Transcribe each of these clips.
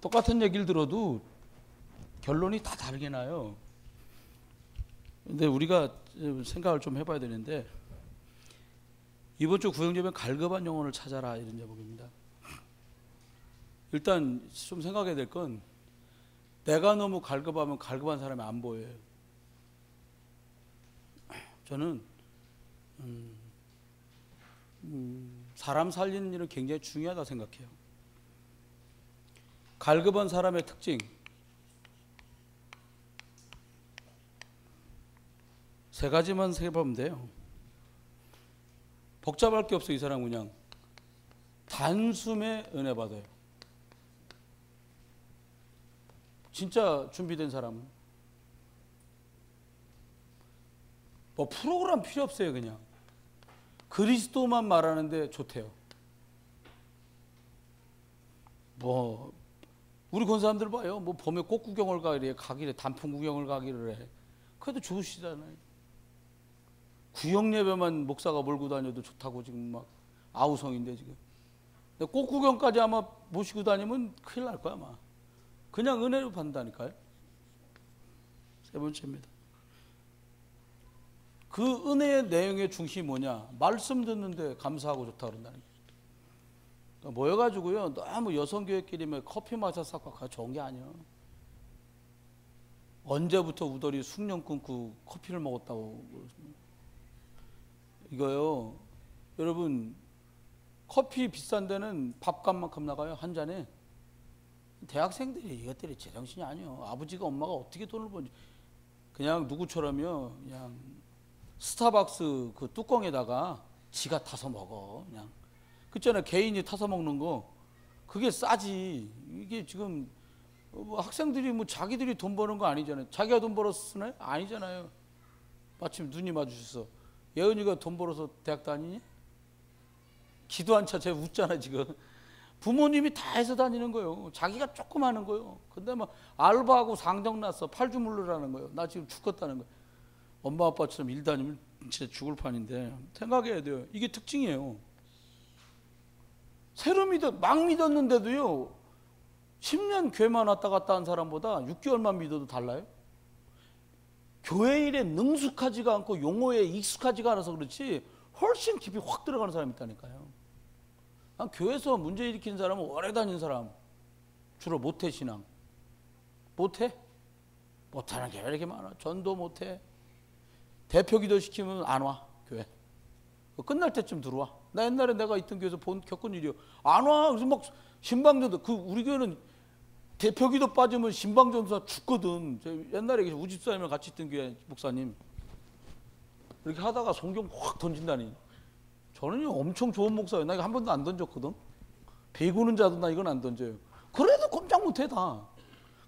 똑같은 얘기를 들어도 결론이 다 다르게 나요. 근데 우리가 생각을 좀 해봐야 되는데, 이번 주 구영제면 갈급한 영혼을 찾아라, 이런 제목입니다. 일단 좀 생각해야 될 건, 내가 너무 갈급하면 갈급한 사람이 안 보여요. 저는 사람 살리는 일은 굉장히 중요하다 생각해요. 갈급한 사람의 특징, 세 가지만 세보면 돼요. 복잡할 게 없어. 이 사람 그냥 단숨에 은혜 받아요. 진짜 준비된 사람은 뭐 프로그램 필요 없어요. 그냥 그리스도만 말하는데 좋대요. 뭐 우리 권사람들 봐요. 뭐 봄에 꽃 구경을 가기래, 단풍 구경을 가기를 해. 그래도 좋으시잖아요. 구역 예배만 목사가 몰고 다녀도 좋다고 지금 막 아우성인데 지금. 근데 꽃 구경까지 아마 모시고 다니면 큰일 날 거야 아마. 그냥 은혜로 받는다니까요. 세 번째입니다. 그 은혜의 내용의 중심이 뭐냐? 말씀 듣는데 감사하고 좋다 그런다는 거예요. 그러니까 모여가지고요, 너무 여성교회끼리 커피 마셔서 좋은 게 아니에요. 언제부터 우덜이 숙련 끊고 커피를 먹었다고. 이거요, 여러분, 커피 비싼 데는 밥값만큼 나가요, 한 잔에. 대학생들이 이것들이 제정신이 아니에요. 아버지가 엄마가 어떻게 돈을 버는지. 그냥 누구처럼요, 그냥 스타벅스 그 뚜껑에다가 지가 타서 먹어. 그냥 그잖아요, 개인이 타서 먹는 거. 그게 싸지. 이게 지금 학생들이 뭐 자기들이 돈 버는 거 아니잖아요. 자기가 돈 벌어서 쓰나요? 아니잖아요. 마침 눈이 마주쳤어. 예은이가 돈 벌어서 대학 다니니? 기도 한 차 쟤 웃잖아 지금. 부모님이 다 해서 다니는 거예요. 자기가 조금 하는 거예요. 근데 막 알바하고 상정 났어. 팔주물르라는 거예요. 나 지금 죽겠다는 거예요. 엄마 아빠처럼 일 다니면 진짜 죽을 판인데 생각해야 돼요. 이게 특징이에요. 새로 막 믿었는데도요, 10년 교회만 왔다 갔다 한 사람보다 6개월만 믿어도 달라요. 교회 일에 능숙하지가 않고 용어에 익숙하지가 않아서 그렇지 훨씬 깊이 확 들어가는 사람이 있다니까요. 교회에서 문제 일으키는 사람은 오래 다닌 사람, 주로 모태신앙. 못해? 못하는 게 왜 이렇게 많아? 전도 못해. 대표 기도 시키면 안 와, 교회. 끝날 때쯤 들어와. 나 옛날에 내가 있던 교회에서 겪은 일이요. 안 와. 그래서 막 신방전도, 우리 교회는 대표 기도 빠지면 신방전도사 죽거든. 옛날에 우집사님이랑 같이 있던 교회 목사님. 이렇게 하다가 성경 확 던진다니. 저는요, 엄청 좋은 목사예요. 나 이거 한 번도 안 던졌거든. 배구는 자도 나 이건 안 던져요. 그래도 꼼짝 못해 다.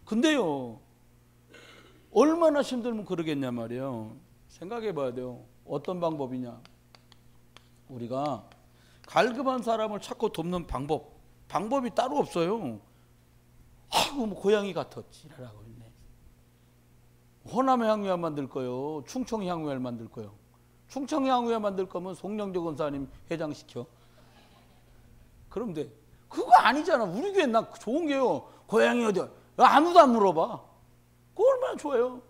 근데요, 얼마나 힘들면 그러겠냐 말이에요. 생각해 봐야 돼요. 어떤 방법이냐. 우리가 갈급한 사람을 찾고 돕는 방법이 따로 없어요. 아이고 뭐 고양이 같아 지랄하고 있네. 호남의 향유회 만들 거요, 충청 향유회를 만들 거요. 충청 향유회 만들 거면 송영조 권사님 회장시켜. 그럼 돼. 그거 아니잖아. 우리 교회 나 좋은 게요, 고양이 어디야? 아무도 안 물어봐. 그거 얼마나 좋아요.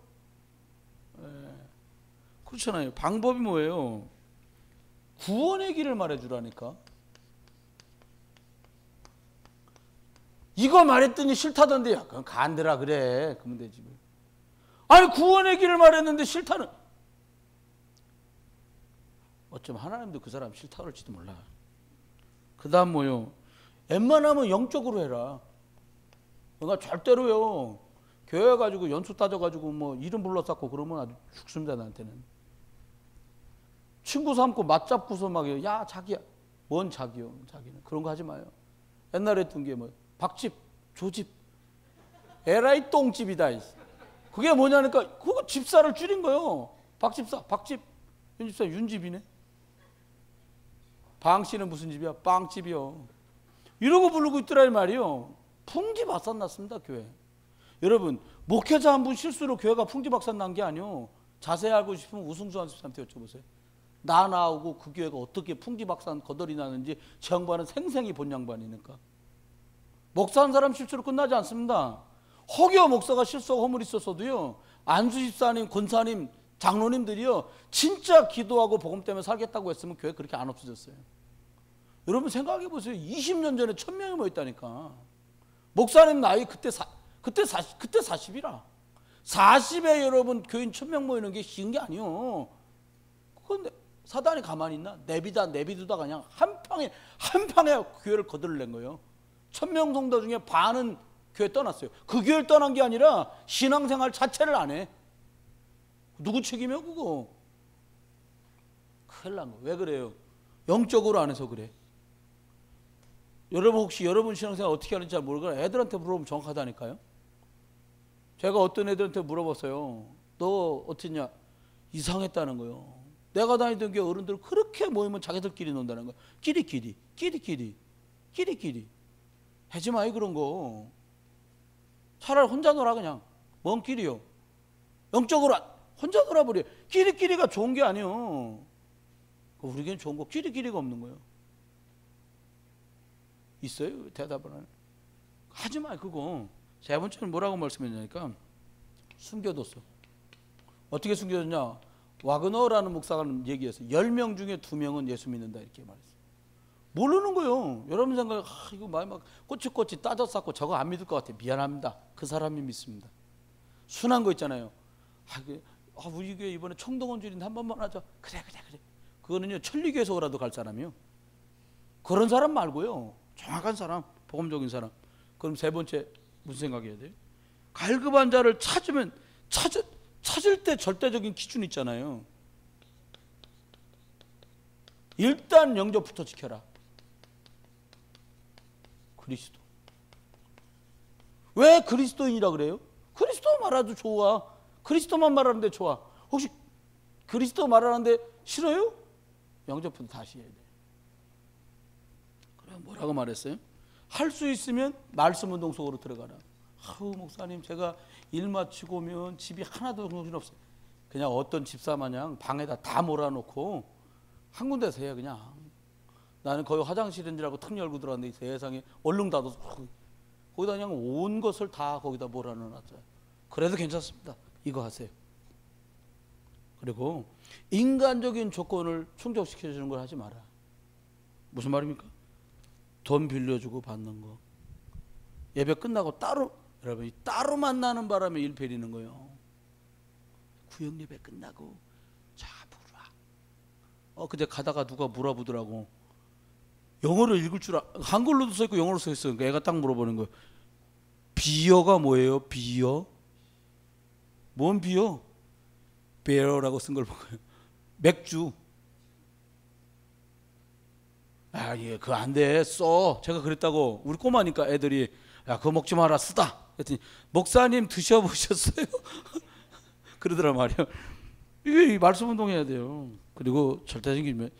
그렇잖아요. 방법이 뭐예요? 구원의 길을 말해주라니까. 이거 말했더니 싫다던데. 야, 그럼 간드라 그래. 그러면 되지. 아니, 구원의 길을 말했는데 싫다는. 어쩜 하나님도 그 사람 싫다 그럴지도 몰라. 그 다음 뭐요? 웬만하면 영적으로 해라. 그러니까 절대로요, 교회 가지고 연수 따져가지고 뭐 이름 불러쌓고 그러면 아주 죽습니다, 나한테는. 친구 삼고 맞잡고서 막, 야, 자기야. 뭔 자기요, 자기는. 그런 거 하지 마요. 옛날에 했던 게 뭐, 박집, 조집, 에라이 똥집이다. 그게 뭐냐니까, 그거 집사를 줄인 거요. 박집사, 박집. 윤집사 윤집이네. 방씨는 무슨 집이야? 빵집이요. 이러고 부르고 있더라 이 말이요. 풍지박산 났습니다, 교회. 여러분, 목회자 한 분 실수로 교회가 풍지박산 난 게 아니요. 자세히 알고 싶으면 우승수 한수한테 여쭤보세요. 나 나오고 그 교회가 어떻게 풍지박산 거덜이 나는지 저 양반은 생생히 본 양반이니까. 목사한 사람 실수로 끝나지 않습니다. 허기어 목사가 실수하고 허물이 있었어도요, 안수 집사님, 권사님, 장로님들이요 진짜 기도하고 복음 때문에 살겠다고 했으면 교회 그렇게 안 없어졌어요. 여러분 생각해 보세요. 20년 전에 1000명이 모였다니까. 목사님 나이 그때 40이라. 40에 여러분 교인 1000명 모이는 게 쉬운 게 아니요. 그건 사단이 가만히 있나? 내비두다가 그냥 한 방에 교회를 거들낸 거예요. 1000명 성도 중에 반은 교회 떠났어요. 그 교회를 떠난 게 아니라 신앙생활 자체를 안 해. 누구 책임이야 그거? 큰일 난 거. 왜 그래요? 영적으로 안 해서 그래. 여러분 혹시 여러분 신앙생활 어떻게 하는지 잘 모르거나 애들한테 물어보면 정확하다니까요. 제가 어떤 애들한테 물어봤어요. 너 어땠냐? 이상했다는 거예요. 내가 다니던 교회 어른들 그렇게 모이면 자기들끼리 논다는 거예요. 끼리끼리 하지 마요 그런 거. 차라리 혼자 놀아 그냥. 뭔 끼리요? 영적으로 혼자 놀아버려. 끼리끼리가 좋은 게 아니요. 우리에겐 좋은 거 끼리끼리가 없는 거예요. 있어요? 대답을 하네. 하지 마요 그거. 세 번째는 뭐라고 말씀했냐니까 숨겨뒀어. 어떻게 숨겨뒀냐? 와그너라는 목사가 얘기했어요. 10명 중에 2명은 예수 믿는다 이렇게 말했어요. 모르는 거예요. 여러분 생각에 이거 막 꼬치꼬치 따져 쌓고 저거 안 믿을 것 같아. 미안합니다. 그 사람이 믿습니다. 순한 거 있잖아요. 우리 교회 이번에 청동원 주일인데 한 번만 하자. 그래. 그거는요 천리교에서 오라도 갈 사람이요. 그런 사람 말고요. 정확한 사람, 복음적인 사람. 그럼 세 번째 무슨 생각해야 돼요? 갈급한 자를 찾을 때 절대적인 기준 있잖아요. 일단 영접부터 지켜라. 그리스도. 왜 그리스도인이라 그래요? 그리스도 말해도 좋아. 그리스도만 말하는데 좋아. 혹시 그리스도 말하는데 싫어요? 영접부터 다시 해야 돼. 그럼 뭐라고 말했어요? 할 수 있으면 말씀 운동 속으로 들어가라. 목사님 제가 일 마치고 오면 집이 하나도 정신없어요. 그냥 어떤 집사 마냥 방에다 다 몰아놓고 한 군데서 해요 그냥. 나는 거의 화장실인지라고 턱 열고 들어왔는데 세상에 얼른 닫아서 거기다 그냥 온 것을 다 거기다 몰아넣어놨어요. 그래도 괜찮습니다. 이거 하세요. 그리고 인간적인 조건을 충족시켜주는 걸 하지 마라. 무슨 말입니까? 돈 빌려주고 받는 거. 예배 끝나고 여러분 따로 만나는 바람에 일 베리는 거예요. 구역 예배 끝나고 자 물어. 그제 가다가 누가 물어보더라고. 영어를 읽을 줄 한글로도 써있고 영어로 써있어요. 그러니까 애가 딱 물어보는 거예요. 비어가 뭐예요? 비어? 뭔 비어? 베어라고 쓴 걸 보고요. 맥주. 예, 그거 안 돼. 써. 제가 그랬다고. 우리 꼬마니까 애들이 야, 그거 먹지 마라. 쓰다. 그랬더니 목사님 드셔보셨어요? 그러더란 말이에요. 이게 말씀 운동해야 돼요. 그리고 절대적인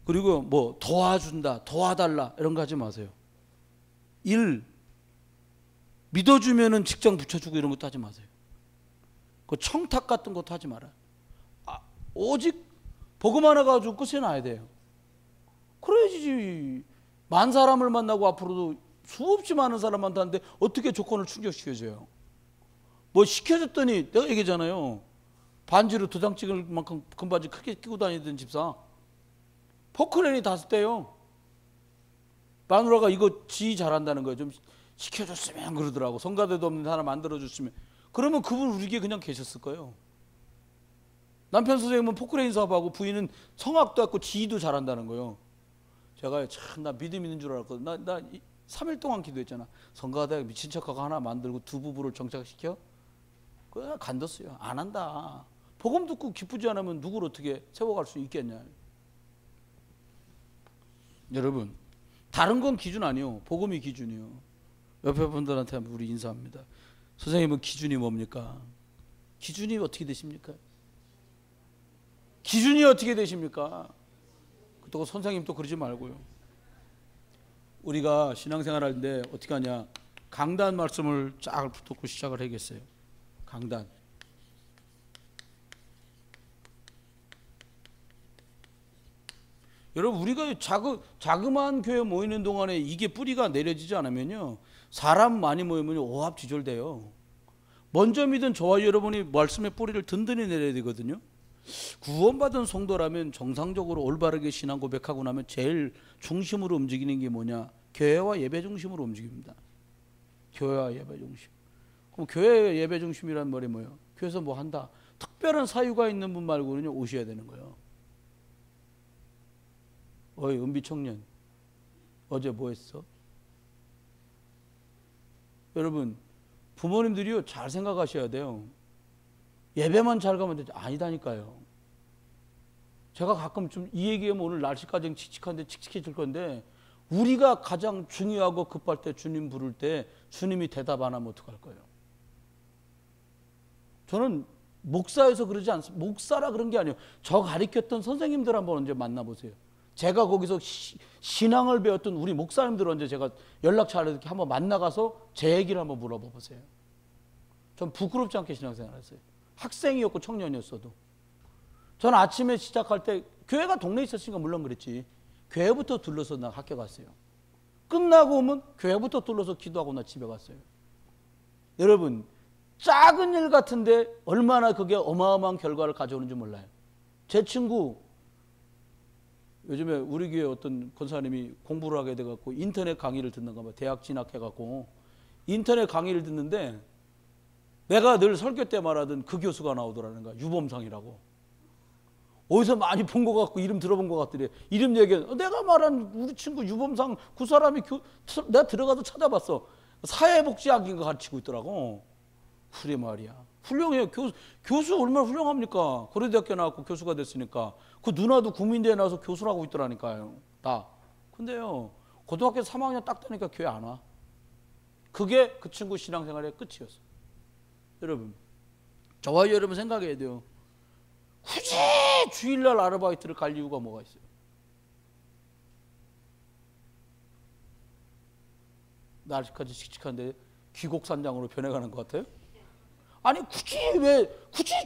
그리고 뭐 도와준다, 도와달라 이런 거 하지 마세요. 일 믿어주면은 직장 붙여주고 이런 것도 하지 마세요. 그 청탁 같은 것도 하지 마라. 오직 복음 하나 가지고 끝에 놔야 돼요. 그래야지. 만 사람을 만나고 앞으로도 수없이 많은 사람 만나는데 어떻게 조건을 충족시켜줘요? 뭐 시켜줬더니 내가 얘기잖아요. 반지로 도장 찍을 만큼 금바지 크게 끼고 다니던 집사 포크레인이 5대요. 마누라가 이거 지 잘한다는 거예요. 좀 시켜줬으면 그러더라고. 성가대도 없는 사람 만들어줬으면. 그러면 그분 우리에게 그냥 계셨을 거예요. 남편 선생님은 포크레인 사업하고 부인은 성악도 했고 지휘도 잘한다는 거예요. 제가 참 나 믿음 있는 줄 알았거든. 나 3일 동안 기도했잖아. 성가대 미친 척하고 하나 만들고 두 부부를 정착시켜? 그거 간뒀어요. 안 한다. 복음 듣고 기쁘지 않으면 누구를 어떻게 세워갈 수 있겠냐. 여러분 다른 건 기준 아니요. 복음이 기준이요. 옆에 분들한테 우리 인사합니다. 선생님은 기준이 뭡니까? 기준이 어떻게 되십니까? 기준이 어떻게 되십니까? 또 선생님 또 그러지 말고요. 우리가 신앙생활 하는데 어떻게 하냐? 강단 말씀을 쫙 듣고 시작을 하겠어요. 강단. 여러분 우리가 자그마한 교회 모이는 동안에 이게 뿌리가 내려지지 않으면요, 사람 많이 모이면 오합지졸돼요. 먼저 믿은 저와 여러분이 말씀의 뿌리를 든든히 내려야 되거든요. 구원받은 성도라면 정상적으로 올바르게 신앙 고백하고 나면 제일 중심으로 움직이는 게 뭐냐? 교회와 예배 중심으로 움직입니다. 교회와 예배 중심. 그럼 교회 예배 중심이란 말이 뭐예요? 교회에서 뭐 한다. 특별한 사유가 있는 분 말고는요, 오셔야 되는 거예요. 어이 은비 청년, 어제 뭐 했어? 여러분 부모님들이요, 잘 생각하셔야 돼요. 예배만 잘 가면 되지. 아니다니까요. 제가 가끔 좀 이 얘기하면 오늘 날씨까지 칙칙한데 칙칙해질 건데, 우리가 가장 중요하고 급할 때 주님 부를 때 주님이 대답 안 하면 어떡할 거예요? 저는 목사여서 그러지 않습니다. 목사라 그런 게 아니에요. 저 가르쳤던 선생님들 한번 언제 만나보세요. 제가 거기서 신앙을 배웠던 우리 목사님들 언제 제가 연락처 이렇게 한번 만나가서 제 얘기를 한번 물어봐 보세요. 전 부끄럽지 않게 신앙생활 했어요. 학생이었고 청년이었어도. 저는 아침에 시작할 때 교회가 동네에 있었으니까 물론 그랬지. 교회부터 둘러서 나 학교 갔어요. 끝나고 오면 교회부터 둘러서 기도하고 나 집에 갔어요. 여러분 작은 일 같은데 얼마나 그게 어마어마한 결과를 가져오는지 몰라요. 제 친구 요즘에 우리 교회 어떤 권사님이 공부를 하게 돼갖고 인터넷 강의를 듣는가 봐. 대학 진학해갖고 인터넷 강의를 듣는데 내가 늘 설교 때 말하던 그 교수가 나오더라는 거야. 유범상이라고. 어디서 많이 본 것 같고 이름 들어본 것 같더래. 이름 얘기해. 내가 말한 우리 친구 유범상 그 사람이 내가 들어가서 찾아봤어. 사회복지학인가 가르치고 있더라고. 그래 말이야. 훌륭해요. 교수 얼마나 훌륭합니까? 고려대학교 나왔고 교수가 됐으니까. 그 누나도 국민대에 나와서 교수라고 있더라니까요. 다. 근데요, 고등학교 3학년 딱 되니까 교회 안 와. 그게 그 친구 신앙생활의 끝이었어. 여러분, 저와 여러분 생각해야 돼요. 굳이 주일날 아르바이트를 갈 이유가 뭐가 있어요? 날씨까지 칙칙한데 귀곡산장으로 변해가는 것 같아요? 아니 굳이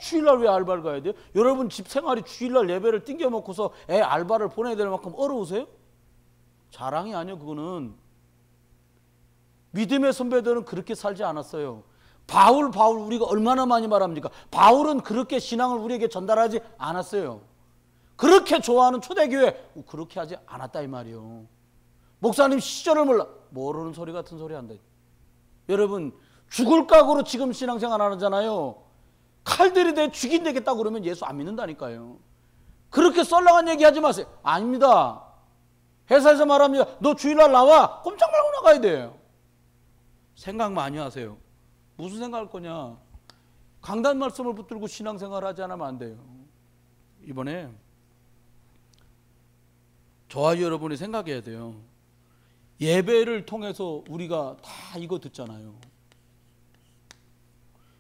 주일날 왜 알바를 가야 돼요? 여러분 집 생활이 주일날 예배를 띵겨 먹고서 애 알바를 보내야 될 만큼 어려우세요? 자랑이 아니에요. 그거는 믿음의 선배들은 그렇게 살지 않았어요. 바울 우리가 얼마나 많이 말합니까? 바울은 그렇게 신앙을 우리에게 전달하지 않았어요. 그렇게 좋아하는 초대교회 그렇게 하지 않았다 이 말이에요. 목사님 시절을 몰라. 모르는 소리 같은 소리 한다. 여러분 죽을 각오로 지금 신앙생활 하잖아요. 칼들이 내 죽인다겠다고 그러면 예수 안 믿는다니까요. 그렇게 썰렁한 얘기 하지 마세요. 아닙니다. 회사에서 말합니다. 너 주일날 나와. 꼼짝 말고 나가야 돼요. 생각 많이 하세요. 무슨 생각할 거냐. 강단 말씀을 붙들고 신앙생활 하지 않으면 안 돼요. 이번에 저와 여러분이 생각해야 돼요. 예배를 통해서 우리가 다 이거 듣잖아요.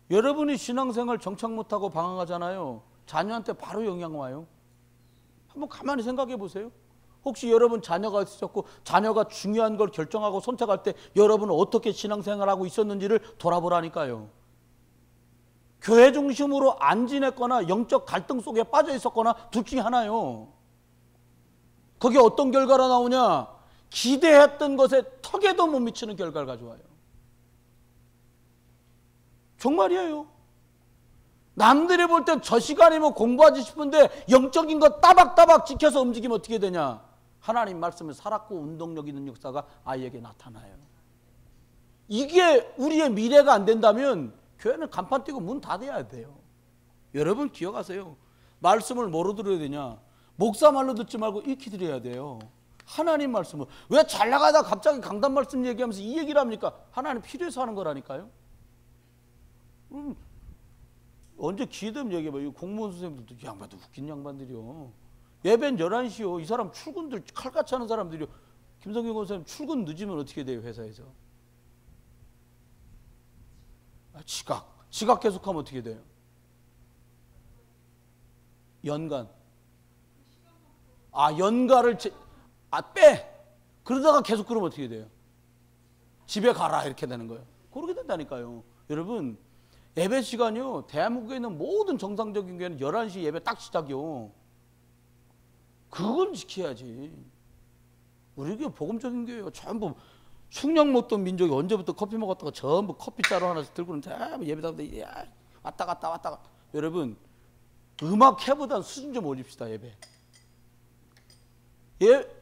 여러분이 신앙생활 정착 못하고 방황하잖아요. 자녀한테 바로 영향 와요. 한번 가만히 생각해 보세요. 혹시 여러분 자녀가 있으셨고 자녀가 중요한 걸 결정하고 선택할 때 여러분은 어떻게 신앙생활하고 있었는지를 돌아보라니까요. 교회 중심으로 안 지냈거나 영적 갈등 속에 빠져 있었거나 둘 중에 하나요. 그게 어떤 결과가 나오냐. 기대했던 것에 턱에도 못 미치는 결과를 가져와요. 정말이에요. 남들이 볼 땐 저 시간이면 공부하지 싶은데 영적인 거 따박따박 지켜서 움직이면 어떻게 되냐. 하나님 말씀을 살았고 운동력 있는 역사가 아이에게 나타나요. 이게 우리의 미래가 안 된다면 교회는 간판 띄고 문 닫아야 돼요. 여러분 기억하세요. 말씀을 뭐로 들어야 되냐. 목사 말로 듣지 말고 익히 들어야 돼요. 하나님 말씀을. 왜 잘 나가다 갑자기 강단 말씀 얘기하면서 이 얘기를 합니까? 하나님 필요해서 하는 거라니까요. 언제 기회되면 얘기해봐요. 공무원 선생님들도 이 양반도 웃긴 양반들이요. 예배는 11시요. 이 사람 출근들 칼같이 하는 사람들이요. 김성경 권사님 출근 늦으면 어떻게 돼요? 회사에서. 지각 계속하면 어떻게 돼요? 연간. 연가를 빼. 그러다가 계속 그러면 어떻게 돼요? 집에 가라 이렇게 되는 거예요. 그렇게 된다니까요. 여러분 예배 시간이요. 대한민국에 있는 모든 정상적인 교회는 11시 예배 딱 시작이요. 그건 지켜야지. 우리 교회 복음적인 교회요. 전부 숙련 못된 민족이 언제부터 커피 먹었다가 전부 커피자루 하나씩 들고는 예배다 왔다 갔다. 여러분 음악회보다 수준 좀 올립시다.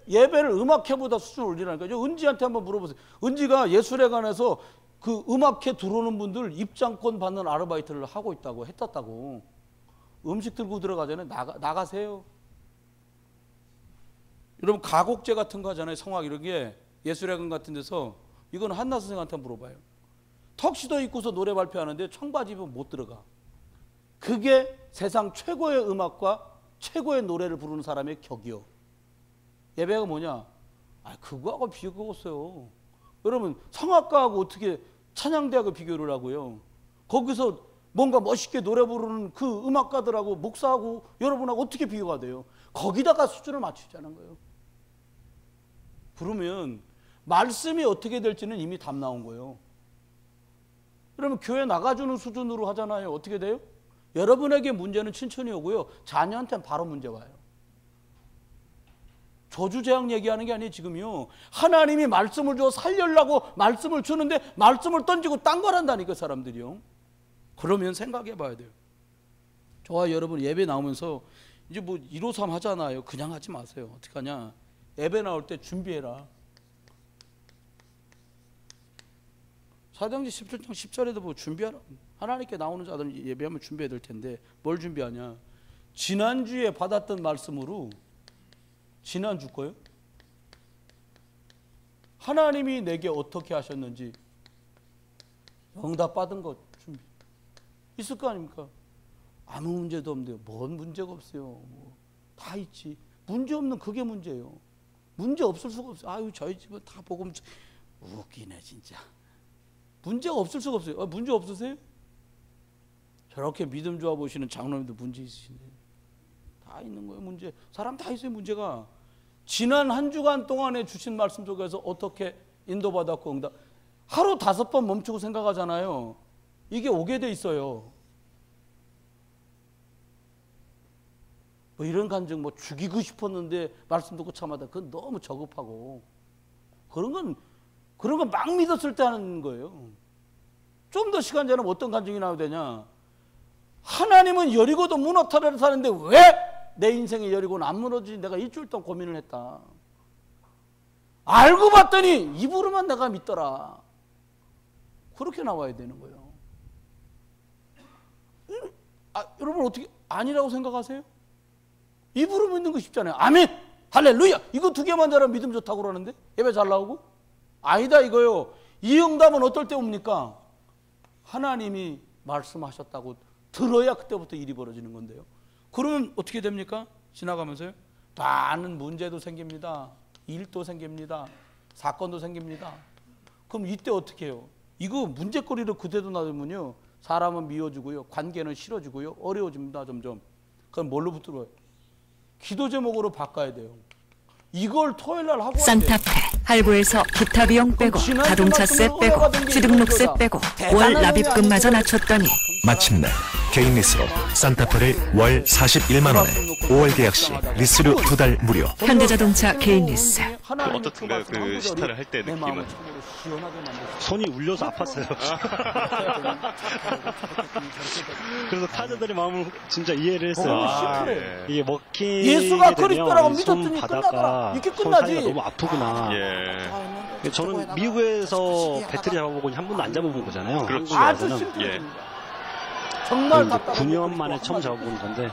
예배를 음악회보다 수준 올리라니까. 은지한테 한번 물어보세요. 은지가 예술회관에서 그 음악회 들어오는 분들 입장권 받는 아르바이트를 하고 있다고 했었다고. 음식 들고 들어가잖아요. 나가세요. 여러분 가곡제 같은 거 하잖아요. 성악 이런 게 예술회관 같은 데서 이건 한나 선생한테 물어봐요. 턱시도 입고서 노래 발표하는데 청바지 입으면 못 들어가. 그게 세상 최고의 음악과 최고의 노래를 부르는 사람의 격이요. 예배가 뭐냐? 그거하고 비교가 없어요. 여러분 성악가하고 어떻게 찬양대하고 비교를 하고요. 거기서 뭔가 멋있게 노래 부르는 그 음악가들하고 목사하고 여러분하고 어떻게 비교가 돼요? 거기다가 수준을 맞추자는 거예요. 그러면 말씀이 어떻게 될지는 이미 답 나온 거예요. 그러면 교회 나가주는 수준으로 하잖아요. 어떻게 돼요? 여러분에게 문제는 천천히 오고요. 자녀한테는 바로 문제 와요. 저주재앙 얘기하는 게 아니에요. 지금요. 하나님이 말씀을 줘 살려려고 말씀을 주는데 말씀을 던지고 딴 걸 한다니까 사람들이요. 그러면 생각해 봐야 돼요. 저와 여러분 예배 나오면서 이제 뭐 153 하잖아요. 그냥 하지 마세요. 어떻게 하냐. 예배 나올 때 준비해라. 사도행전 17장 10절에도 보고 준비하라. 하나님께 나오는 자들은 예배하면 준비해야 될 텐데 뭘 준비하냐. 지난주에 받았던 말씀으로 지난주 거요. 하나님이 내게 어떻게 하셨는지 응답 받은 것 준비 있을 거 아닙니까? 아무 문제도 없는데요. 뭔 문제가 없어요. 다 있지. 문제 없는 그게 문제예요. 문제 없을 수가 없어요. 저희 집은 다 복음. 웃기네 진짜. 문제가 없을 수가 없어요. 문제 없으세요? 저렇게 믿음 좋아 보시는 장로님도 문제 있으신데 다 있는 거예요. 문제. 사람 다 있어요. 문제가. 지난 한 주간 동안에 주신 말씀 속에서 어떻게 인도받았고 응답. 하루 5번 멈추고 생각하잖아요. 이게 오게 돼 있어요. 뭐 이런 간증 뭐 죽이고 싶었는데 말씀 듣고 참하다. 그건 너무 저급하고 그런 건 막 믿었을 때 하는 거예요. 좀 더 시간 지나면 어떤 간증이 나와야 되냐. 하나님은 여리고도 무너뜨려 사는데 왜 내 인생의 여리고는 안 무너지지? 내가 일주일 동안 고민을 했다. 알고 봤더니 입으로만 내가 믿더라. 그렇게 나와야 되는 거예요. 여러분 어떻게 아니라고 생각하세요? 입으로 믿는 거 쉽잖아요. 아멘, 할렐루야. 이거 2개만 잘하면 믿음 좋다고 그러는데 예배 잘 나오고? 아니다 이거요. 이 응답은 어떨 때 옵니까? 하나님이 말씀하셨다고 들어야 그때부터 일이 벌어지는 건데요. 그러면 어떻게 됩니까? 지나가면서요. 많은 문제도 생깁니다. 일도 생깁니다. 사건도 생깁니다. 그럼 이때 어떻게 해요? 이거 문제거리를 그대로 놔두면요. 사람은 미워지고요. 관계는 싫어지고요. 어려워집니다. 점점. 그럼 뭘로 붙들어요? 기도 제목으로 바꿔야 돼요. 이걸 토요일날 하고 산타페 할부에서 기타 비용 빼고 자동차세 빼고 취등록세 빼고 월 납입금마저 낮췄더니 마침내 개인 리스로 산타페를 월 41만 원에 5월 계약 시 리스료 2달 무료. 현대자동차 개인 리스. 어떻던가요? 그 시타를 할 때 느낌은? 손이 울려서 아팠어요. 그래서 타자들의 마음을 진짜 이해를 했어요. 이게 먹히게 예수가 그리스도라고 되면 믿었더니 손 끝나더라. 바다가 이렇게 손 끝나지. 사이가 너무 아프구나. 저는 미국에서 배터리 잡아보고 한 번도 안 잡아본 거잖아요. 그렇죠. 아주 한국에서는. 심플합니다. 정말 답답한 9년 만에 처음 잡아본 건데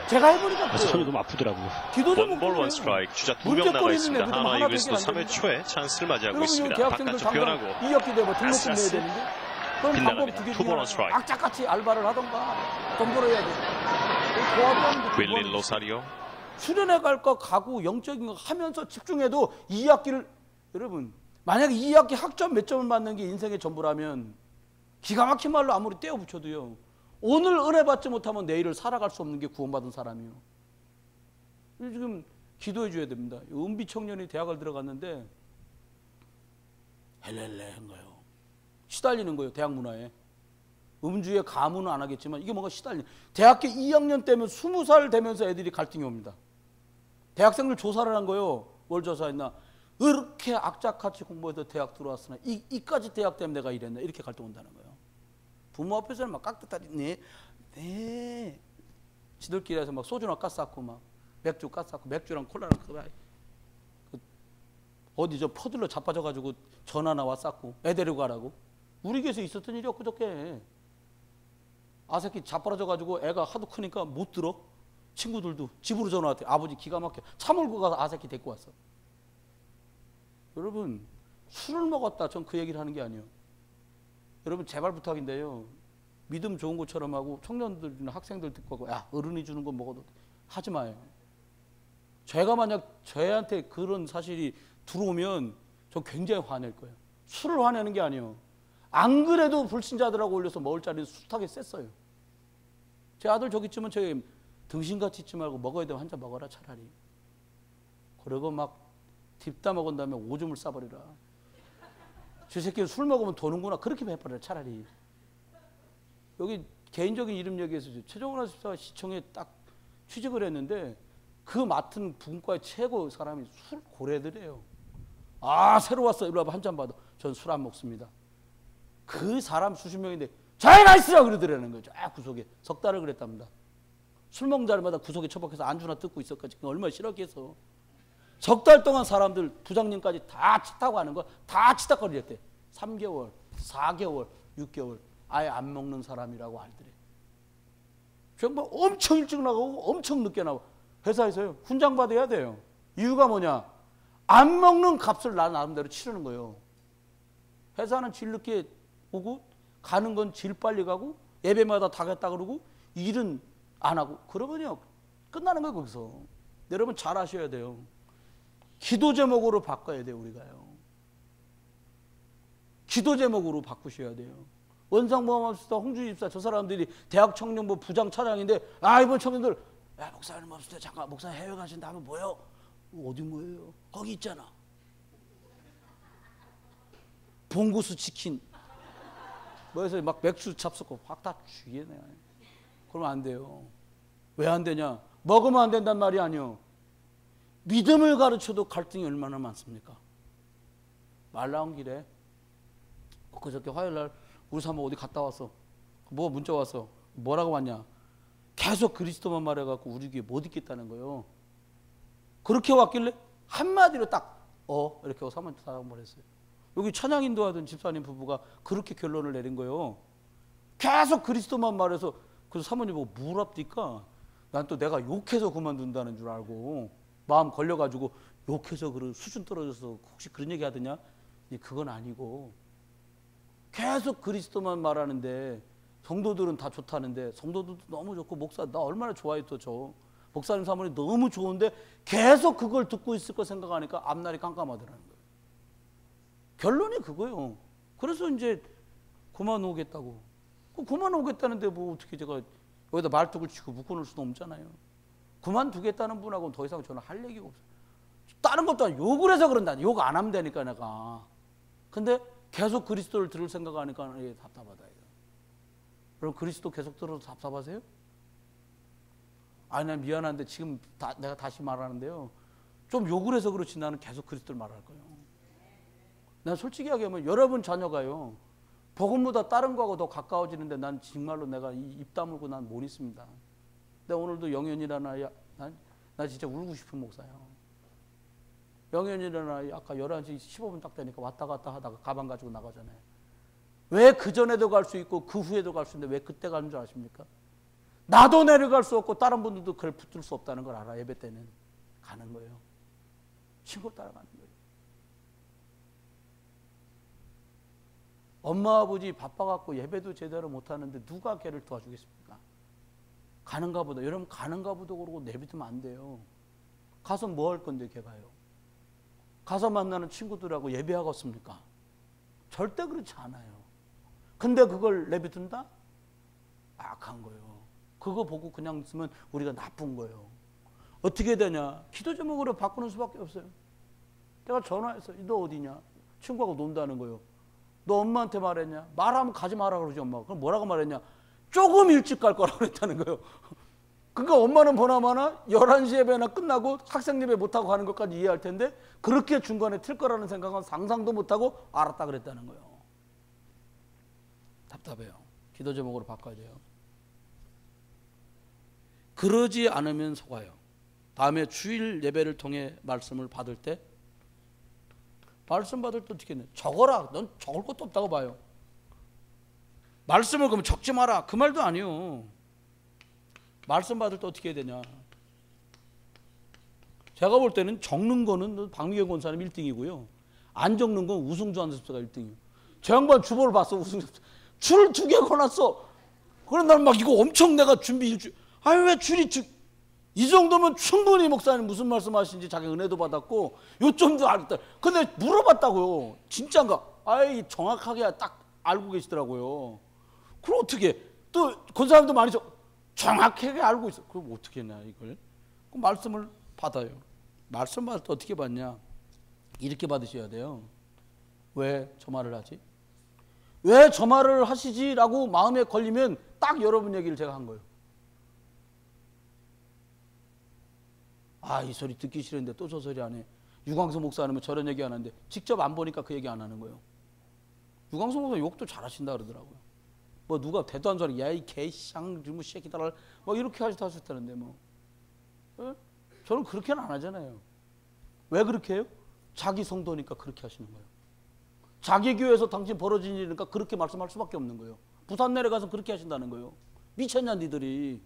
제가 해보니까 그래서 손이 너무 아프더라고요. 기도 제목 원볼 원 스트라이크. 주자 2명 나가 있습니다. 하나 이글스도 3회 초에 찬스를 맞이하고 있습니다. 대학생들 바깥쪽 변하고 2학기 되면 등록금 내야 되는데 그럼 방법 빗나갑니다. 2개 투볼 원 중에 스트라이크. 악착같이 알바를 하던가 돈 벌어야 돼. 도와주는데 윌린 로사리오. 수련회 갈 거 가고 영적인 거 하면서 집중해도 2학기를 여러분 만약에 2학기 학점 몇 점을 맞는 게 인생의 전부라면 기가 막힌 말로 아무리 떼어 붙여도요. 오늘 은혜 받지 못하면 내일을 살아갈 수 없는 게 구원받은 사람이에요. 지금 기도해 줘야 됩니다. 은비 청년이 대학을 들어갔는데 헬렐레한 거예요. 시달리는 거예요. 대학 문화에. 음주에 가문은 안 하겠지만 이게 뭔가 시달리는. 대학교 2학년 때면 20살 되면서 애들이 갈등이 옵니다. 대학생들 조사를 한 거예요. 뭘 조사했나? 이렇게 악착같이 공부해서 대학 들어왔으나 이까지 대학 때문에 내가 이랬나? 이렇게 갈등 온다는 거예요. 부모 앞에서는 막 깍듯하지. 네. 지들끼리에서 막 소주나 까쌌고 막 맥주 까쌌고 맥주랑 콜라랑 어디 저 퍼들러 자빠져가지고 전화나 와 쌌고 애 데리고 가라고. 우리 교회에서 있었던 일이 엊그저께. 아새끼 자빠져가지고 애가 하도 크니까 못 들어. 친구들도 집으로 전화 왔대. 아버지 기가 막혀. 차 몰고 가서 아새끼 데리고 왔어. 여러분 술을 먹었다. 전 그 얘기를 하는 게 아니에요. 여러분 제발 부탁인데요. 믿음 좋은 것처럼 하고 청년들이나 학생들 듣고 하고 야 어른이 주는 거 먹어도 하지 마요. 제가 만약 저한테 그런 사실이 들어오면 저 굉장히 화낼 거예요. 술을 화내는 게 아니에요. 안 그래도 불신자들하고 올려서 먹을 자리는 숱하게 셌어요. 제 아들 저기 있지만 저희 등신같이 있지 말고 먹어야 되면 한 잔 먹어라 차라리. 그러고 막 딥다 먹은 다음에 오줌을 싸버리라. 저 새끼는 술 먹으면 도는구나. 그렇게 해버려라 차라리. 여기 개인적인 이름 얘기해서 최정원 아십사 시청에 딱 취직을 했는데 그 맡은 부군과의 최고 사람이 술 고래들이에요. 아 새로 왔어. 이리 와봐 한 잔 받아. 전 술 안 먹습니다. 그 사람 수십 명인데 자기가 있으라 그러더라는 거죠. 구석에 석 달을 그랬답니다. 술 먹는 자리마다 구석에 처박혀서 안주나 뜯고 있었까지 얼마나 싫었겠어. 석 달 동안 사람들 부장님까지 다 치타고 하는 거 다 치타거리랬대. 3개월, 4개월, 6개월 아예 안 먹는 사람이라고 알더래. 정말 엄청 일찍 나가고 엄청 늦게 나와. 회사에서요 훈장 받아야 돼요. 이유가 뭐냐? 안 먹는 값을 나 나름대로 치르는 거예요. 회사는 질 늦게 오고 가는 건 질 빨리 가고 예배마다 다 갔다 그러고 일은 안 하고 그러면요 끝나는 거예요. 거기서 여러분 잘 아셔야 돼요. 기도 제목으로 바꿔야 돼요. 우리가요 기도 제목으로 바꾸셔야 돼요. 원상모함합시다 홍준희 집사 저 사람들이 대학 청년부 부장 차장인데 이번 청년들 야 목사님 없을 때 잠깐 목사님 해외 가신다 하면 뭐예요? 어디 뭐예요? 거기 있잖아. 봉구수 치킨 뭐해서 막 맥주 잡수고 확 다 죽이네. 그러면 안 돼요. 왜 안 되냐? 먹으면 안 된단 말이 아니요. 믿음을 가르쳐도 갈등이 얼마나 많습니까? 말 나온 길에 그저께 화요일날 우리 사모 어디 갔다 왔어. 뭐 문자 왔어. 뭐라고 왔냐? 계속 그리스도만 말해갖고 우리 교회 못 있겠다는 거예요. 그렇게 왔길래 한마디로 딱 이렇게 하고 사모한테 말했어요. 여기 찬양 인도하던 집사님 부부가 그렇게 결론을 내린 거예요. 계속 그리스도만 말해서 그래서 사모님 보고 물었니까 난 또 내가 욕해서 그만둔다는 줄 알고 마음 걸려가지고 욕해서 그 수준 떨어져서 혹시 그런 얘기 하더냐? 그건 아니고 계속 그리스도만 말하는데 성도들은 다 좋다는데 성도들도 너무 좋고 목사 나 얼마나 좋아해 또 저 목사님 사모님 너무 좋은데 계속 그걸 듣고 있을 거 생각하니까 앞날이 깜깜하더라는 거예요. 결론이 그거예요. 그래서 이제 그만오겠다고. 그만오겠다는데 뭐 어떻게 제가 여기다 말뚝을 치고 묶어놓을 수도 없잖아요. 그만두겠다는 분하고는 더 이상 저는 할 얘기가 없어요. 다른 것도 아니고 욕을 해서 그런다. 욕 안 하면 되니까 내가. 근데 계속 그리스도를 들을 생각하니까 이게 답답하다. 그럼 그리스도 계속 들어도 답답하세요? 난 미안한데 지금 내가 다시 말하는데요. 좀 욕을 해서 그렇지 나는 계속 그리스도를 말할 거예요. 난 솔직히 얘기하면 여러분 자녀가요. 복음보다 다른 거하고 더 가까워지는데 난 정말로 내가 입 다물고 난 못 있습니다. 근데 오늘도 영현이라는 아이, 나 진짜 울고 싶은 목사예요. 영현이라는 아이 아까 11시 15분 딱 되니까 왔다 갔다 하다가 가방 가지고 나가잖아요. 왜 그전에도 갈 수 있고 그 후에도 갈 수 있는데 왜 그때 가는 줄 아십니까? 나도 내려갈 수 없고 다른 분들도 그걸 붙들 수 없다는 걸 알아. 예배 때는 가는 거예요. 친구 따라가는 거예요. 엄마 아버지 바빠갖고 예배도 제대로 못하는데 누가 걔를 도와주겠습니까? 가는가 보다. 여러분 가는가 보다 그러고 내비두면 안 돼요. 가서 뭐 할 건데 걔 가요. 가서 만나는 친구들하고 예배하겠습니까? 절대 그렇지 않아요. 근데 그걸 내비둔다? 악한 거예요. 그거 보고 그냥 있으면 우리가 나쁜 거예요. 어떻게 되냐? 기도 제목으로 바꾸는 수밖에 없어요. 내가 전화해서 너 어디냐? 친구하고 논다는 거예요. 너 엄마한테 말했냐? 말하면 가지 마라 그러지 엄마가. 그럼 뭐라고 말했냐? 조금 일찍 갈 거라고 그랬다는 거예요. 그러니까 엄마는 보나마나 11시 예배나 끝나고 학생 예배 못하고 가는 것까지 이해할 텐데 그렇게 중간에 틀 거라는 생각은 상상도 못하고 알았다 그랬다는 거예요. 답답해요. 기도 제목으로 바꿔야 돼요. 그러지 않으면 속아요. 다음에 주일 예배를 통해 말씀을 받을 때 말씀 받을 때 어떻게 해? 적어라. 넌 적을 것도 없다고 봐요. 말씀을 그러면 적지 마라. 그 말도 아니요. 말씀 받을 때 어떻게 해야 되냐. 제가 볼 때는 적는 거는 박미경 권사님 1등이고요. 안 적는 건 우승주 안습수가 1등이에요. 저 양반 주보를 봤어. 우승주. 줄 2개 걸었어. 그래 난 막 이거 엄청 내가 준비 아니 왜 줄이 이 정도면 충분히 목사님 무슨 말씀하시는지 자기 은혜도 받았고 요점도 알았다. 근데 물어봤다고요. 진짜인가? 아이 정확하게 딱 알고 계시더라고요. 그럼 어떻게 또 권사님도 많이 정확하게 알고 있어. 그럼 어떻게 했냐 이걸? 그럼 말씀을 받아요. 말씀 받을 때 어떻게 받냐? 이렇게 받으셔야 돼요. 왜 저 말을 하지? 왜 저 말을 하시지? 라고 마음에 걸리면 딱 여러분 얘기를 제가 한 거예요. 아, 이 소리 듣기 싫은데 또 저 소리 안 해. 유광수 목사 하면 저런 얘기 안 하는데 직접 안 보니까 그 얘기 안 하는 거예요. 유광수 목사 욕도 잘하신다 그러더라고요. 뭐 누가 대도 안 소리, 야 이 개쌍 뭐 새끼들아 뭐 이렇게 하셨다는데 뭐. 에? 저는 그렇게는 안 하잖아요. 왜 그렇게 해요? 자기 성도니까 그렇게 하시는 거예요. 자기 교회에서 당신 벌어진 일이니까 그렇게 말씀할 수밖에 없는 거예요. 부산 내려가서 그렇게 하신다는 거예요. 미쳤냐 니들이.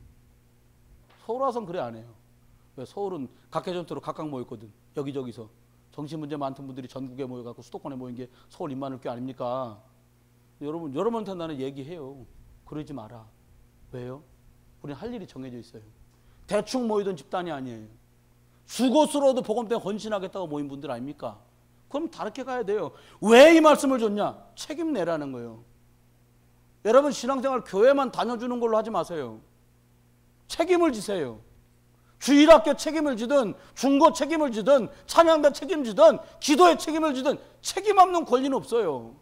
서울 와서는 그래 안 해요. 왜 서울은 각계전투로 각각 모였거든. 여기저기서 정신문제 많던 분들이 전국에 모여갖고 수도권에 모인 게 서울 임마누엘교회 아닙니까? 여러분한테 나는 얘기해요. 그러지 마라. 왜요? 우리는 할 일이 정해져 있어요. 대충 모이던 집단이 아니에요. 죽었으로도 복음 때문에 헌신하겠다고 모인 분들 아닙니까? 그럼 다르게 가야 돼요. 왜 이 말씀을 줬냐? 책임 내라는 거예요. 여러분 신앙생활 교회만 다녀주는 걸로 하지 마세요. 책임을 지세요. 주일학교 책임을 지든 중고 책임을 지든 찬양대 책임지든 기도에 책임을 지든 책임 없는 권리는 없어요.